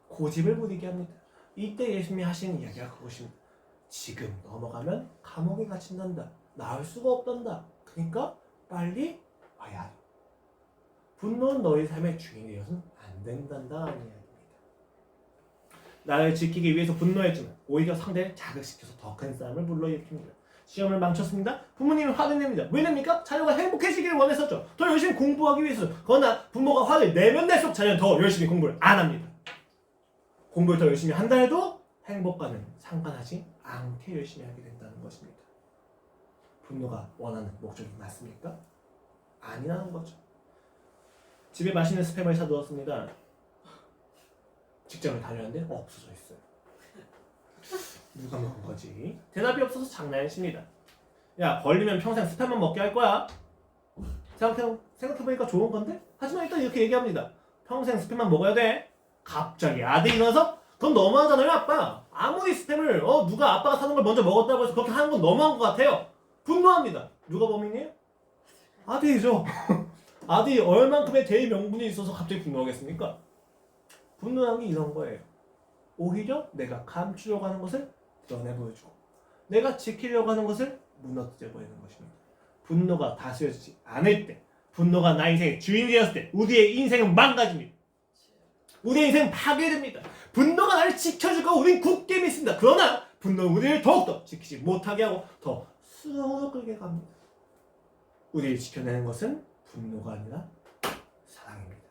고집을 부리게 합니다. 이때 예수님이 하시는 이야기가 그것입니다. 지금 넘어가면 감옥에 갇힌단다. 나올 수가 없단다. 그러니까 빨리 화해하라. 분노는 너희 삶의 주인이 되어서는 안 된단다 하는 이야기입니다. 나를 지키기 위해서 분노했지만 오히려 상대를 자극시켜서 더 큰 싸움을 불러일으킵니다. 시험을 망쳤습니다. 부모님이 화를 냅니다. 왜 냅니까? 자녀가 행복해지기를 원했었죠. 더 열심히 공부하기 위해서. 그러나 부모가 화를 내면 낼수록 자녀는 더 열심히 공부를 안 합니다. 공부를 더 열심히 한다 해도 행복과는 상관하지 않게 열심히 하게 된다는 것입니다. 분노가 원하는 목적이 맞습니까? 아니라는 거죠. 집에 맛있는 스팸을 사두었습니다. 직장을 다녔는데 없어져 있어요. 누가 먹은 거지? 대답이 없어서 장난이십니다. 야, 걸리면 평생 스팸만 먹게 할 거야. 생각해보니까 좋은 건데? 하지만 일단 이렇게 얘기합니다. 평생 스팸만 먹어야 돼. 갑자기 아들이 일어나서 그건 너무하잖아요, 아빠. 아무리 스팸을 누가 아빠가 사는 걸 먼저 먹었다고 해서 그렇게 하는 건 너무한 것 같아요. 분노합니다. 누가 범인이에요? 아들이죠. 아들이 얼만큼의 대의 명분이 있어서 갑자기 분노하겠습니까? 분노한 게 이런 거예요. 오히려 내가 감추려고 하는 것을 드러내 보여주고 내가 지키려고 하는 것을 무너뜨려 보이는 것입니다. 분노가 다스려지지 않을 때, 분노가 나 인생의 주인이 되었을 때 우리의 인생은 망가집니다. 우리의 인생은 파괴됩니다. 분노가 나를 지켜주고 우린 굳게 믿습니다. 그러나 분노는 우리를 더욱더 지키지 못하게 하고 더 수렁으로 끌게 갑니다. 우리를 지켜내는 것은 분노가 아니라 사랑입니다.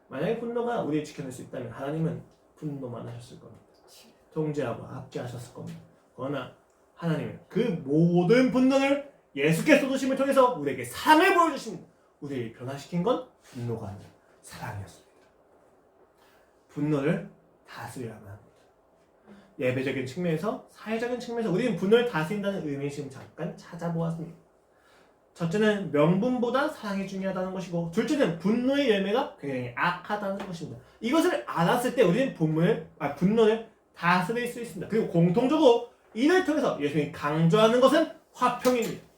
만약에 분노가 우리를 지켜낼 수 있다면 하나님은 분노만 하셨을 겁니다. 통제하고 압제하셨을 겁니다. 그러나 하나님은 그 모든 분노를 예수께서 쏟으심을 통해서 우리에게 사랑을 보여주십니다. 우리를 변화시킨 건 분노가 아니라 사랑이었습니다. 분노를 다스려야만 합니다. 예배적인 측면에서, 사회적인 측면에서 우리는 분노를 다스린다는 의미를 지금 잠깐 찾아보았습니다. 첫째는 명분보다 사랑이 중요하다는 것이고, 둘째는 분노의 열매가 굉장히 악하다는 것입니다. 이것을 알았을 때 우리는 분노를 다스릴 수 있습니다. 그리고 공통적으로 이를 통해서 예수님이 강조하는 것은 화평입니다.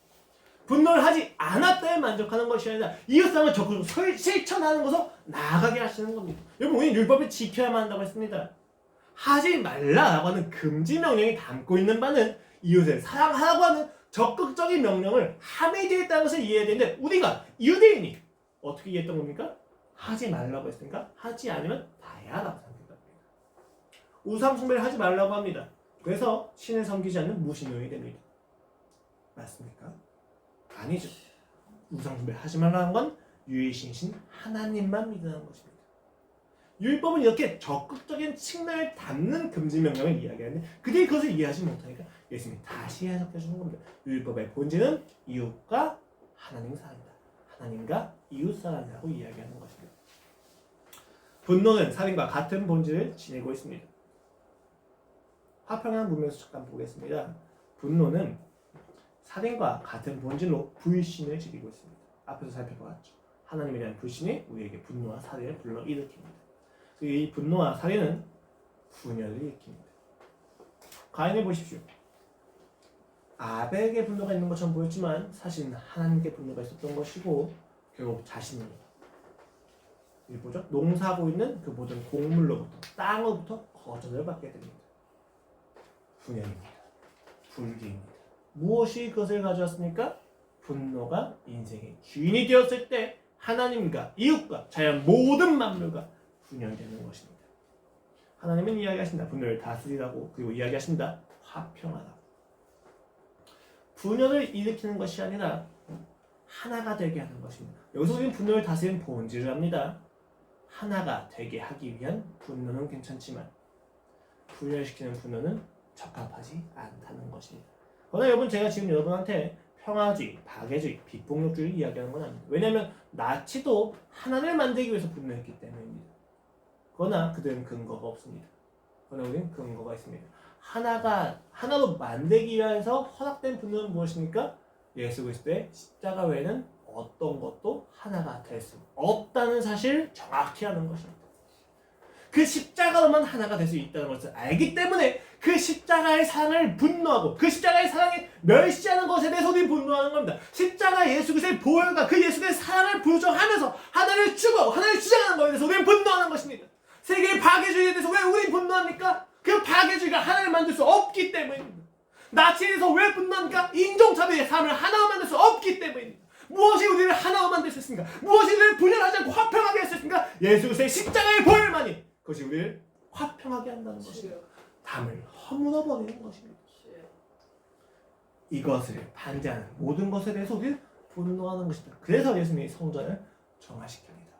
분노를 하지 않았다에 만족하는 것이 아니라 이웃사랑을 적극적으로 실천하는 것으로 나아가게 하시는 겁니다. 여러분, 우리는 율법을 지켜야만 한다고 했습니다. 하지 말라라고 하는 금지 명령이 담고 있는 바는 이웃을 사랑하라고 하는 적극적인 명령을 함에 대했다는 것을 이해해야 되는데, 우리가 유대인이 어떻게 이해했던 겁니까? 하지 말라고 했으니까 하지 않으면 다야라고 생각합니다. 우상 숭배를 하지 말라고 합니다. 그래서 신을 섬기지 않는 무신론이 됩니다. 맞습니까? 아니죠. 우상 숭배를 하지 말라는 건 유일신이신 하나님만 믿으라는 것입니다. 율법은 이렇게 적극적인 측면을 담는 금지 명령을 이야기하는데 그들이 그것을 이해하지 못하니까 예수님이 다시 해석해 주는 겁니다. 율법의 본질은 이웃과 하나님 사랑이다. 하나님과 이웃 사랑이라고 이야기하는 것입니다. 분노는 살인과 같은 본질을 지니고 있습니다. 화평한 문맥에서 잠깐 보겠습니다. 분노는 살인과 같은 본질로 불신을 지니고 있습니다. 앞에서 살펴보았죠. 하나님에 대한 불신이 우리에게 분노와 살인을 불러일으킵니다. 이 분노와 살인은 분열을 일으킵니다. 가인을 보십시오. 아벨에게 분노가 있는 것처럼 보였지만 사실은 하나님께 분노가 있었던 것이고 결국 자신이 보죠? 농사하고 있는 그 모든 곡물로부터 땅으로부터 거절을 받게 됩니다. 분열입니다. 불기입니다. 무엇이 그것을 가져왔습니까? 분노가 인생의 주인이 되었을 때 하나님과 이웃과 자연 모든 만물과 분열되는 것입니다. 하나님은 이야기하십니다. 분열을 다스리라고. 그리고 이야기하십니다. 화평하라고. 분열을 일으키는 것이 아니라 하나가 되게 하는 것입니다. 여기서 우리는 분열을 다스리는 본질을 합니다. 하나가 되게 하기 위한 분노는 괜찮지만 분열시키는 분노는 적합하지 않다는 것입니다. 그러나 여러분, 제가 지금 여러분한테 평화주의, 박애주의, 비폭력주의를 이야기하는 건 아닙니다. 왜냐하면 나치도 하나를 만들기 위해서 분노했기 때문입니다. 그러나 그들은 근거가 없습니다. 그러나 우리는 근거가 있습니다. 하나로 만들기 위해서 허락된 분노는 무엇입니까? 예수 그리스도의 십자가 외에는 어떤 것도 하나가 될 수 없다는 사실을 정확히 아는 것입니다. 그 십자가로만 하나가 될 수 있다는 것을 알기 때문에 그 십자가의 사랑을 분노하고 그 십자가의 사랑을 멸시하는 것에 대해서 우리는 분노하는 겁니다. 십자가 예수 그리스도의 보혈과 그 예수 그리스도의 사랑을 부정하면서 하나를 추구하고 하나를 주장하는 것에 대해서 우리는 분노하는 것입니다. 세계의 박애주의에 대해서 왜 우리는 분노합니까? 그 박애주의가 하나를 만들 수 없기 때문입니다. 나치에 대해서 왜 분노합니까? 인종차별의 삶을 하나로 만들 수 없기 때문입니다. 무엇이 우리를 하나로 만들 수 있습니까? 무엇이든 분열하지 않고 화평하게 할 수 있습니까? 예수 그리스도의 십자가의 보혈만이 그것이 우리를 화평하게 한다는 것이에요. 담을 허물어버리는 것입니다. 이것을 반대하는 모든 것에 대해서 우리를 분노하는 것이다. 그래서 예수님이 성전을 정화시킵니다.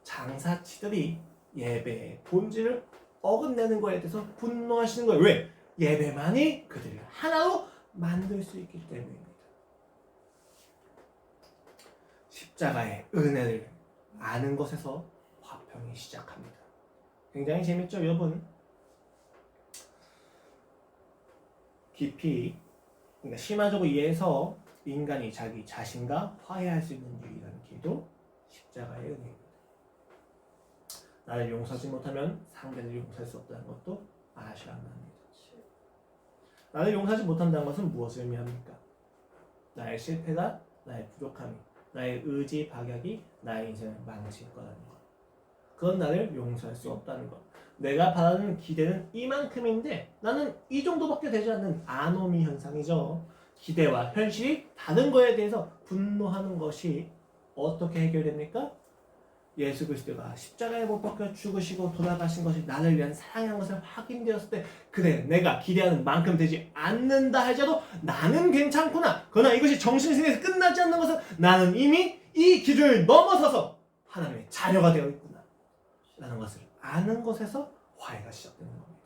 장사치들이 예배의 본질을 어긋내는 것에 대해서 분노하시는 거예요. 왜? 예배만이 그들을 하나로 만들 수 있기 때문입니다. 십자가의 은혜를 아는 것에서 화평이 시작합니다. 굉장히 재밌죠, 여러분? 깊이 그러니까 심화적으로 이해해서 인간이 자기 자신과 화해할 수 있는 유일한 길도 십자가의 은혜입니다. 나를 용서하지 못하면 상대를 용서할 수 없다는 것도 아셔야만 합니다. 나를 용서하지 못한다는 것은 무엇을 의미합니까? 나의 실패가, 나의 부족함이, 나의 의지 박약이 나의 인생을 망칠 거라는 것. 그건 나를 용서할 수 없다는 것. 내가 바라는 기대는 이만큼인데 나는 이 정도밖에 되지 않는 아노미 현상이죠. 기대와 현실이 다른 거에 대해서 분노하는 것이 어떻게 해결됩니까? 예수 그리스도가 십자가에 못 박혀 죽으시고 돌아가신 것이 나를 위한 사랑한 것을 확인되었을 때 그래 내가 기대하는 만큼 되지 않는다 할지라도 나는 괜찮구나. 그러나 이것이 정신승리에서 끝나지 않는 것은 나는 이미 이 기준을 넘어서서 하나님의 자녀가 되어 있구나 라는 것을 아는 것에서 화해가 시작되는 겁니다.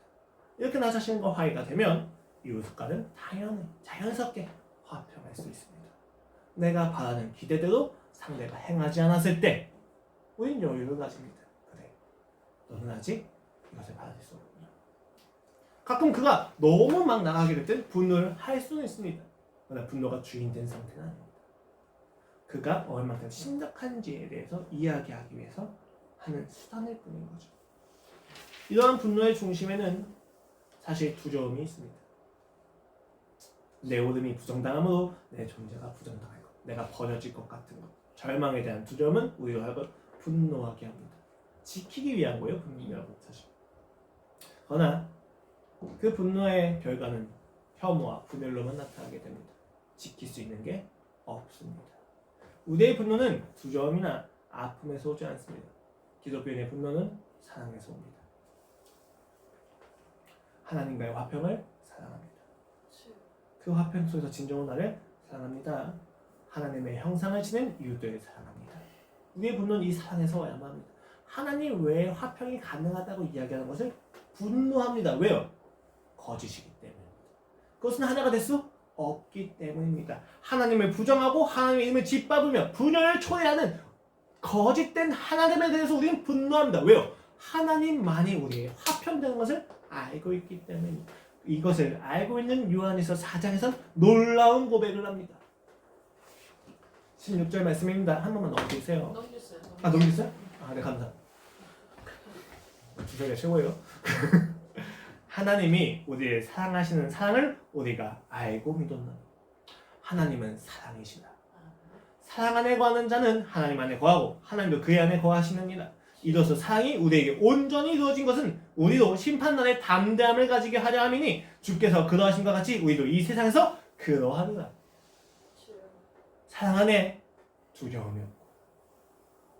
이렇게 나 자신과 화해가 되면 이웃과는 당연히 자연스럽게 화평할 수 있습니다. 내가 바라는 기대대로 상대가 행하지 않았을 때 우린 여유를 가집니다. 그래, 너는 아직 이것을 받아들일 수 없구나. 가끔 그가 너무 막 나가게 될 땐 분노를 할 수는 있습니다. 그러나 분노가 주인된 상태는 아닙니다. 그가 얼마큼 심각한지에 대해서 이야기하기 위해서 하는 수단일 뿐인 거죠. 이러한 분노의 중심에는 사실 두려움이 있습니다. 내 오름이 부정당함으로 내 존재가 부정당할 것, 내가 버려질 것 같은 것, 절망에 대한 두려움은 우리를 분노하게 합니다. 지키기 위한 거예요, 분노라고 사실. 그러나 그 분노의 결과는 혐오와 분열로만 나타나게 됩니다. 지킬 수 있는 게 없습니다. 우리의 분노는 두려움이나 아픔에서 오지 않습니다. 기독교인의 분노는 사랑에서 옵니다. 하나님과의 화평을 사랑합니다. 그 화평 속에서 진정한 나를 사랑합니다. 하나님의 형상을 지닌 이웃들을 사랑합니다. 우리의 분노는 이 사랑에서 와야만 합니다. 하나님 외에 화평이 가능하다고 이야기하는 것을 분노합니다. 왜요? 거짓이기 때문입니다. 그것은 하나가 될 수 없기 때문입니다. 하나님을 부정하고 하나님의 이름을 짓밟으며 분열을 초래하는 거짓된 하나님에 대해서 우리는 분노합니다. 왜요? 하나님만이 우리의 화평되는 것을 알고 있기 때문입니다. 이것을 알고 있는 요한에서 4장에서 놀라운 고백을 합니다. 16절 말씀입니다. 한 번만 넘겨주세요. 넘겼어요. 넘겼어요? 네, 감사합니다. 주제가 최고예요. 하나님이 우리를 사랑하시는 사랑을 우리가 알고 믿었나니 하나님은 사랑이시다. 사랑 안에 거하는 자는 하나님 안에 거하고 하나님도 그의 안에 거하시느니라. 이로써 사랑이 우리에게 온전히 이루어진 것은 우리도 심판날에 담대함을 가지게 하려 함이니 주께서 그러하심과 같이 우리도 이 세상에서 그러하리라. 사랑 안에 두려움이 없고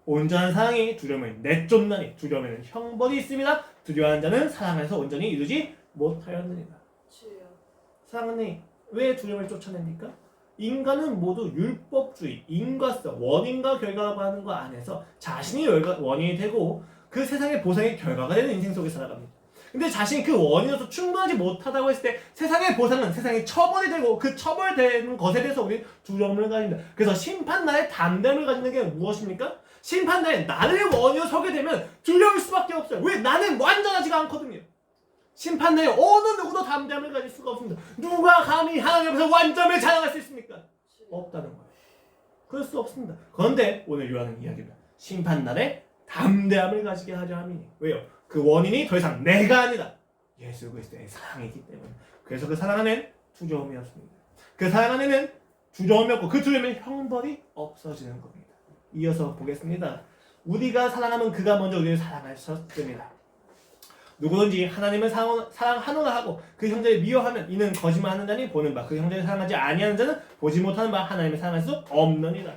온전한 사랑이 두려움을 내쫓나니 두려움에는 형벌이 있습니다. 두려워하는 자는 사랑 안에서 온전히 이루지 못하였느니라. 사랑 안에 왜 두려움을 쫓아냅니까? 인간은 모두 율법주의, 인과성, 원인과 결과라고 하는 것 안에서 자신이 원인이 되고 그 세상의 보상의 결과가 되는 인생 속에 살아갑니다. 근데 자신이 그 원인으로서 충분하지 못하다고 했을 때 세상의 보상은 세상의 처벌이 되고 그 처벌되는 것에 대해서 우리는 두려움을 가집니다. 그래서 심판날에 담대함을 가지는 게 무엇입니까? 심판날에 나를 원인으로 서게 되면 두려울 수밖에 없어요. 왜? 나는 완전하지가 않거든요. 심판날에 어느 누구도 담대함을 가질 수가 없습니다. 누가 감히 하나님 앞에서 완전을 자랑할 수 있습니까? 없다는 거예요. 그럴 수 없습니다. 그런데 오늘 요한은 이야기합니다. 심판날에 담대함을 가지게 하려 함이니. 왜요? 그 원인이 더 이상 내가 아니다. 예수 그리스도의 사랑이기 때문에. 그래서 그 사랑 안에는 두려움이 없습니다. 그 사랑 안에는 두려움이 없고 그 두려움에 형벌이 없어지는 겁니다. 이어서 보겠습니다. 우리가 사랑하면 그가 먼저 우리를 사랑하셨습니다. 누구든지 하나님을 사랑하노라 하고 그 형제를 미워하면 이는 거짓말하는 자니 보는 바 그 형제를 사랑하지 아니하는 자는 보지 못하는 바 하나님을 사랑할 수 없느니라.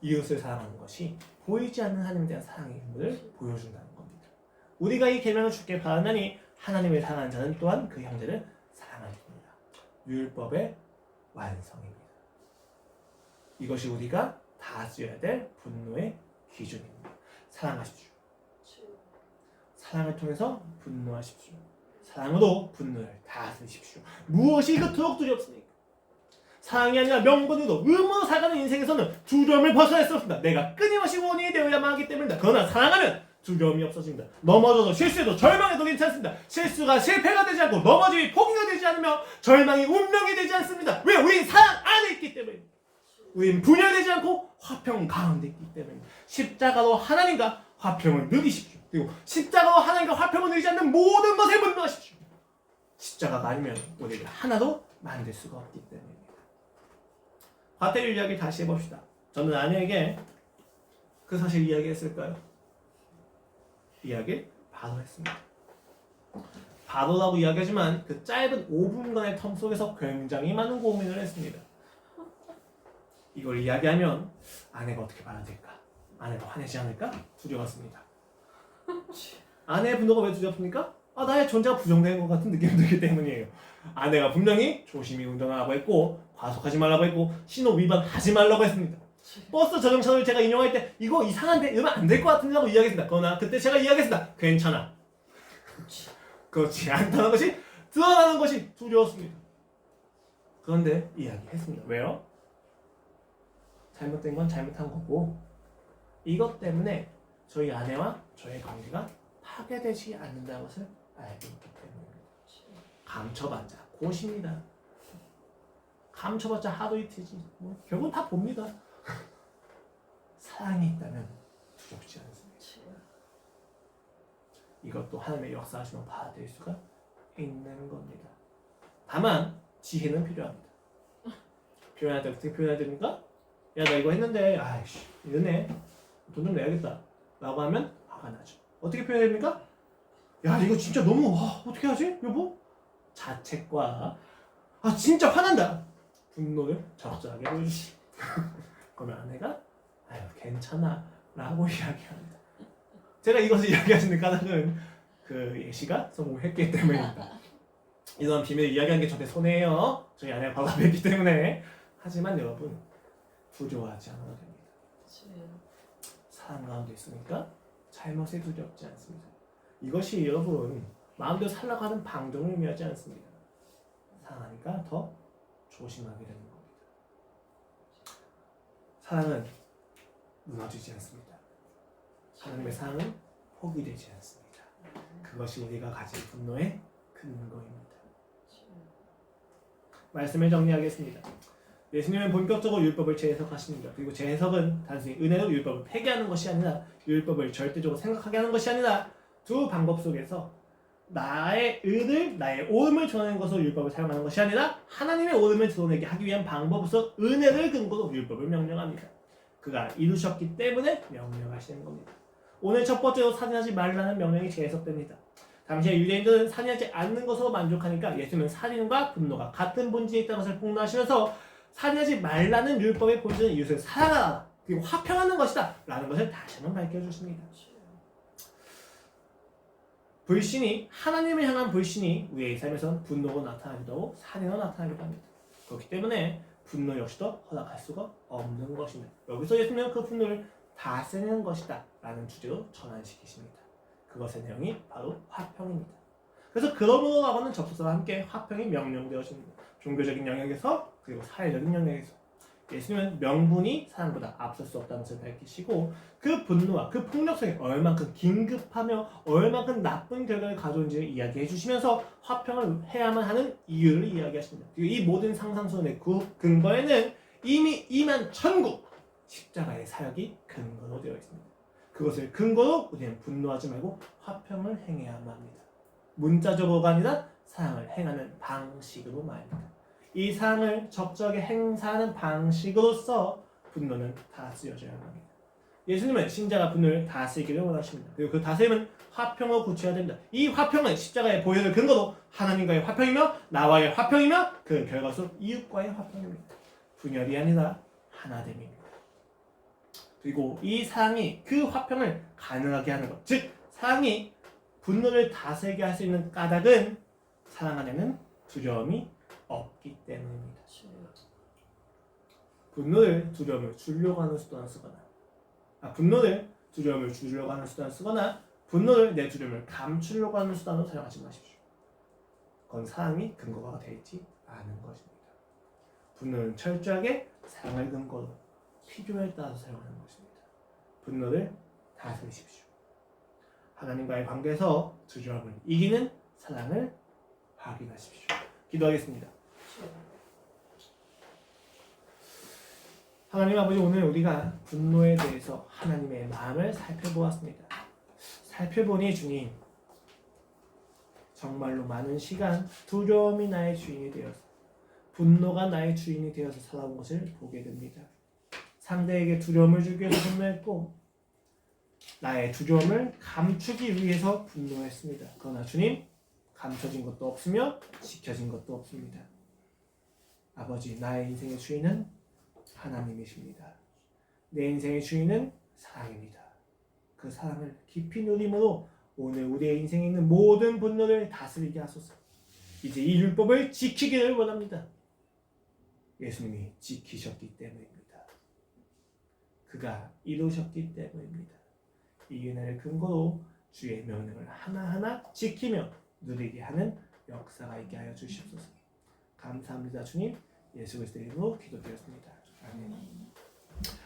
이웃을 사랑하는 것이 보이지 않는 하나님에 대한 사랑의 힘을 보여준다는 겁니다. 우리가 이 계명을 주께 받았나니 하나님을 사랑하는 자는 또한 그 형제를 사랑하리라. 율법의 완성입니다. 이것이 우리가 다 쓰여야 될 분노의 기준입니다. 사랑하십시오. 사랑을 통해서 분노하십시오. 사랑으로 분노를 다스리십시오. 무엇이 그토록 두렵습니까? 사랑이 아니라 명분으로 의무로 살아가는 인생에서는 두려움을 벗어날 수 없습니다. 내가 끊임없이 원인이 되어야만 하기 때문입니다. 그러나 사랑하면 두려움이 없어집니다. 넘어져도 실수해도 절망해도 괜찮습니다. 실수가 실패가 되지 않고 넘어짐이 포기가 되지 않으며 절망이 운명이 되지 않습니다. 왜? 우린 사랑 안에 있기 때문입니다. 우린 분열되지 않고 화평 가운데 있기 때문입니다. 십자가로 하나님과 화평을 누리십시오. 그리고 십자가로 하나님과 화평을 누리지 않는 모든 것에 분노하십시오. 십자가가 아니면 우리를 하나도 만들 수가 없기 때문입니다. 과태료 이야기 다시 해봅시다. 저는 아내에게 그 사실 이야기했을까요? 이야기 바로 했습니다. 바로라고 이야기하지만 그 짧은 5분간의 텀 속에서 굉장히 많은 고민을 했습니다. 이걸 이야기하면 아내가 어떻게 받아들일까? 아내가 화내지 않을까? 두려웠습니다. 아내의 분노가 왜 두렵습니까? 나의 존재가 부정되는 것 같은 느낌이 들기 때문이에요. 아내가 분명히 조심히 운전하라고 했고 과속하지 말라고 했고 신호 위반하지 말라고 했습니다. 버스 저정차를 제가 인용할 때 이거 이상한데 이러면 안 될 것 같은데 하고 이야기했습니다. 그러나 그때 제가 이야기했습니다. 괜찮아. 그렇지 않다는 것이 드러나는 것이 두려웠습니다. 그런데 이야기했습니다. 왜요? 잘못된 건 잘못한 거고 이것 때문에 저희 아내와 저의 관계가 파괴되지 않는다는 것을 알고 있기 때문입니다. 감춰봤자 고십니다. 감춰봤자 하루 이틀이지 결국은 다 봅니다. 사랑이 있다면 두렵지 않습니다. 이것도 하나님의 역사하시면 받아들일 수가 있는 겁니다. 다만 지혜는 필요합니다. 표현할 때 어떻게 표현해야 됩니까? 야 나 이거 했는데 아이씨 이러네 돈 좀 내야겠다 라고 하면 화가 나죠. 어떻게 표현해야 됩니까? 야 이거 진짜 너무 어떻게 하지 여보? 자책과 진짜 화난다 분노를 적절하게 보여주시. 그러면 아내가 아유 괜찮아 라고 이야기합니다. 제가 이것을 이야기하시는 까닭은 그 예시가 성공했기 때문입니다. 이런 비밀을 이야기하는 게 저한테 손해예요. 저희 아내가 바로 앞에 있기 때문에. 하지만 여러분 두려워하지 않아도 됩니다. 사랑 가운데 있으니까 잘못에 두렵지 않습니다. 이것이 여러분 마음대로 살라고 하는 방종을 의미하지 않습니다. 사랑하니까 더 조심하게 되는 겁니다. 사랑은 무너지지 않습니다. 하나님의 사랑은 포기되지 않습니다. 그것이 우리가 가진 분노의 근거입니다. 말씀을 정리하겠습니다. 예수님은 본격적으로 율법을 재해석하십니다. 그리고 재해석은 단순히 은혜로 율법을 폐기하는 것이 아니라 율법을 절대적으로 생각하게 하는 것이 아니라 두 방법 속에서 나의 의를 나의 옳음을 드러내는 것으로 율법을 사용하는 것이 아니라 하나님의 옳음을 드러내게 하기 위한 방법으로서 은혜를 근거로 율법을 명령합니다. 그가 이루셨기 때문에 명령하시는 겁니다. 오늘 첫 번째로 살인하지 말라는 명령이 재해석됩니다. 당시에 유대인들은 살인하지 않는 것으로 만족하니까 예수님은 살인과 분노가 같은 본질에 있다는 것을 폭로하시면서 살인하지 말라는 율법의 본질은 이웃을 사랑하라 그리고 화평하는 것이다 라는 것을 다시 한번 밝혀주십니다. 불신이 하나님을 향한 불신이 우리의 삶에서는 분노로 나타나기도 하고 살인으로 나타나기도 합니다. 그렇기 때문에 분노 역시도 허락할 수가 없는 것입니다. 여기서 예수님은 그 분노를 다스리는 것이다 라는 주제로 전환시키십니다. 그것의 내용이 바로 화평입니다. 그래서 그러므로라고는 접속사와 함께 화평이 명령되어집니다. 종교적인 영역에서 그리고 사회적인 영역에서 예수님은 명분이 사랑보다 앞설 수 없다는 것을 밝히시고 그 분노와 그 폭력성이 얼만큼 긴급하며 얼만큼 나쁜 결과를 가져온지를 이야기해 주시면서 화평을 해야만 하는 이유를 이야기하십니다. 그리고 이 모든 상상선의 근거에는 이미 임한 천국 십자가의 사역이 근거로 되어 있습니다. 그것을 근거로 우리는 분노하지 말고 화평을 행해야만 합니다. 문자적으로가 아니라 사랑을 행하는 방식으로 말입니다. 이 사랑을 적절하게 행사하는 방식으로서 분노는 다스려져야 합니다. 예수님은 신자가 분노를 다스리기를 원하십니다. 그리고 그 다스림은 화평을 구체해야 됩니다. 이 화평은 십자가의 보혈을 근거로 하나님과의 화평이며 나와의 화평이며 그 결과로 이웃과의 화평입니다. 분열이 아니라 하나됨입니다. 그리고 이 사랑이 그 화평을 가능하게 하는 것, 즉 사랑이 분노를 다스리게 할 수 있는 까닭은 사랑 안에는 두려움이 없기 때문입니다. 분노를 두려움을 주려고 하는 수단을 쓰거나 분노를 두려움을 주려고 하는 수단을 쓰거나 분노를 내 두려움을 감추려고 하는 수단으로 사용하지 마십시오. 그건 사랑이 근거가 되어 있지 않은 것입니다. 분노는 철저하게 사랑을 근거로 필요에 따라서 사용하는 것입니다. 분노를 다스리십시오. 하나님과의 관계에서 두려움을 이기는 사랑을 확인하십시오. 기도하겠습니다. 하나님 아버지, 오늘 우리가 분노에 대해서 하나님의 마음을 살펴보았습니다. 살펴보니 주님, 정말로 많은 시간 두려움이 나의 주인이 되어서 분노가 나의 주인이 되어서 살아온 것을 보게 됩니다. 상대에게 두려움을 주기 위해서 분노했고 나의 두려움을 감추기 위해서 분노했습니다. 그러나 주님, 감춰진 것도 없으며 지켜진 것도 없습니다. 아버지, 나의 인생의 주인은 하나님이십니다. 내 인생의 주인은 사랑입니다. 그 사랑을 깊이 누림으로 오늘 우리의 인생에 있는 모든 분노를 다스리게 하소서. 이제 이 율법을 지키기를 원합니다. 예수님이 지키셨기 때문입니다. 그가 이루셨기 때문입니다. 이 은혜를 근거로 주의 명령을 하나하나 지키며 누리게 하는 역사가 있게 하여 주시옵소서. 감사합니다. 주님, 예수 그리스도의 이름으로 기도드렸습니다. 아멘.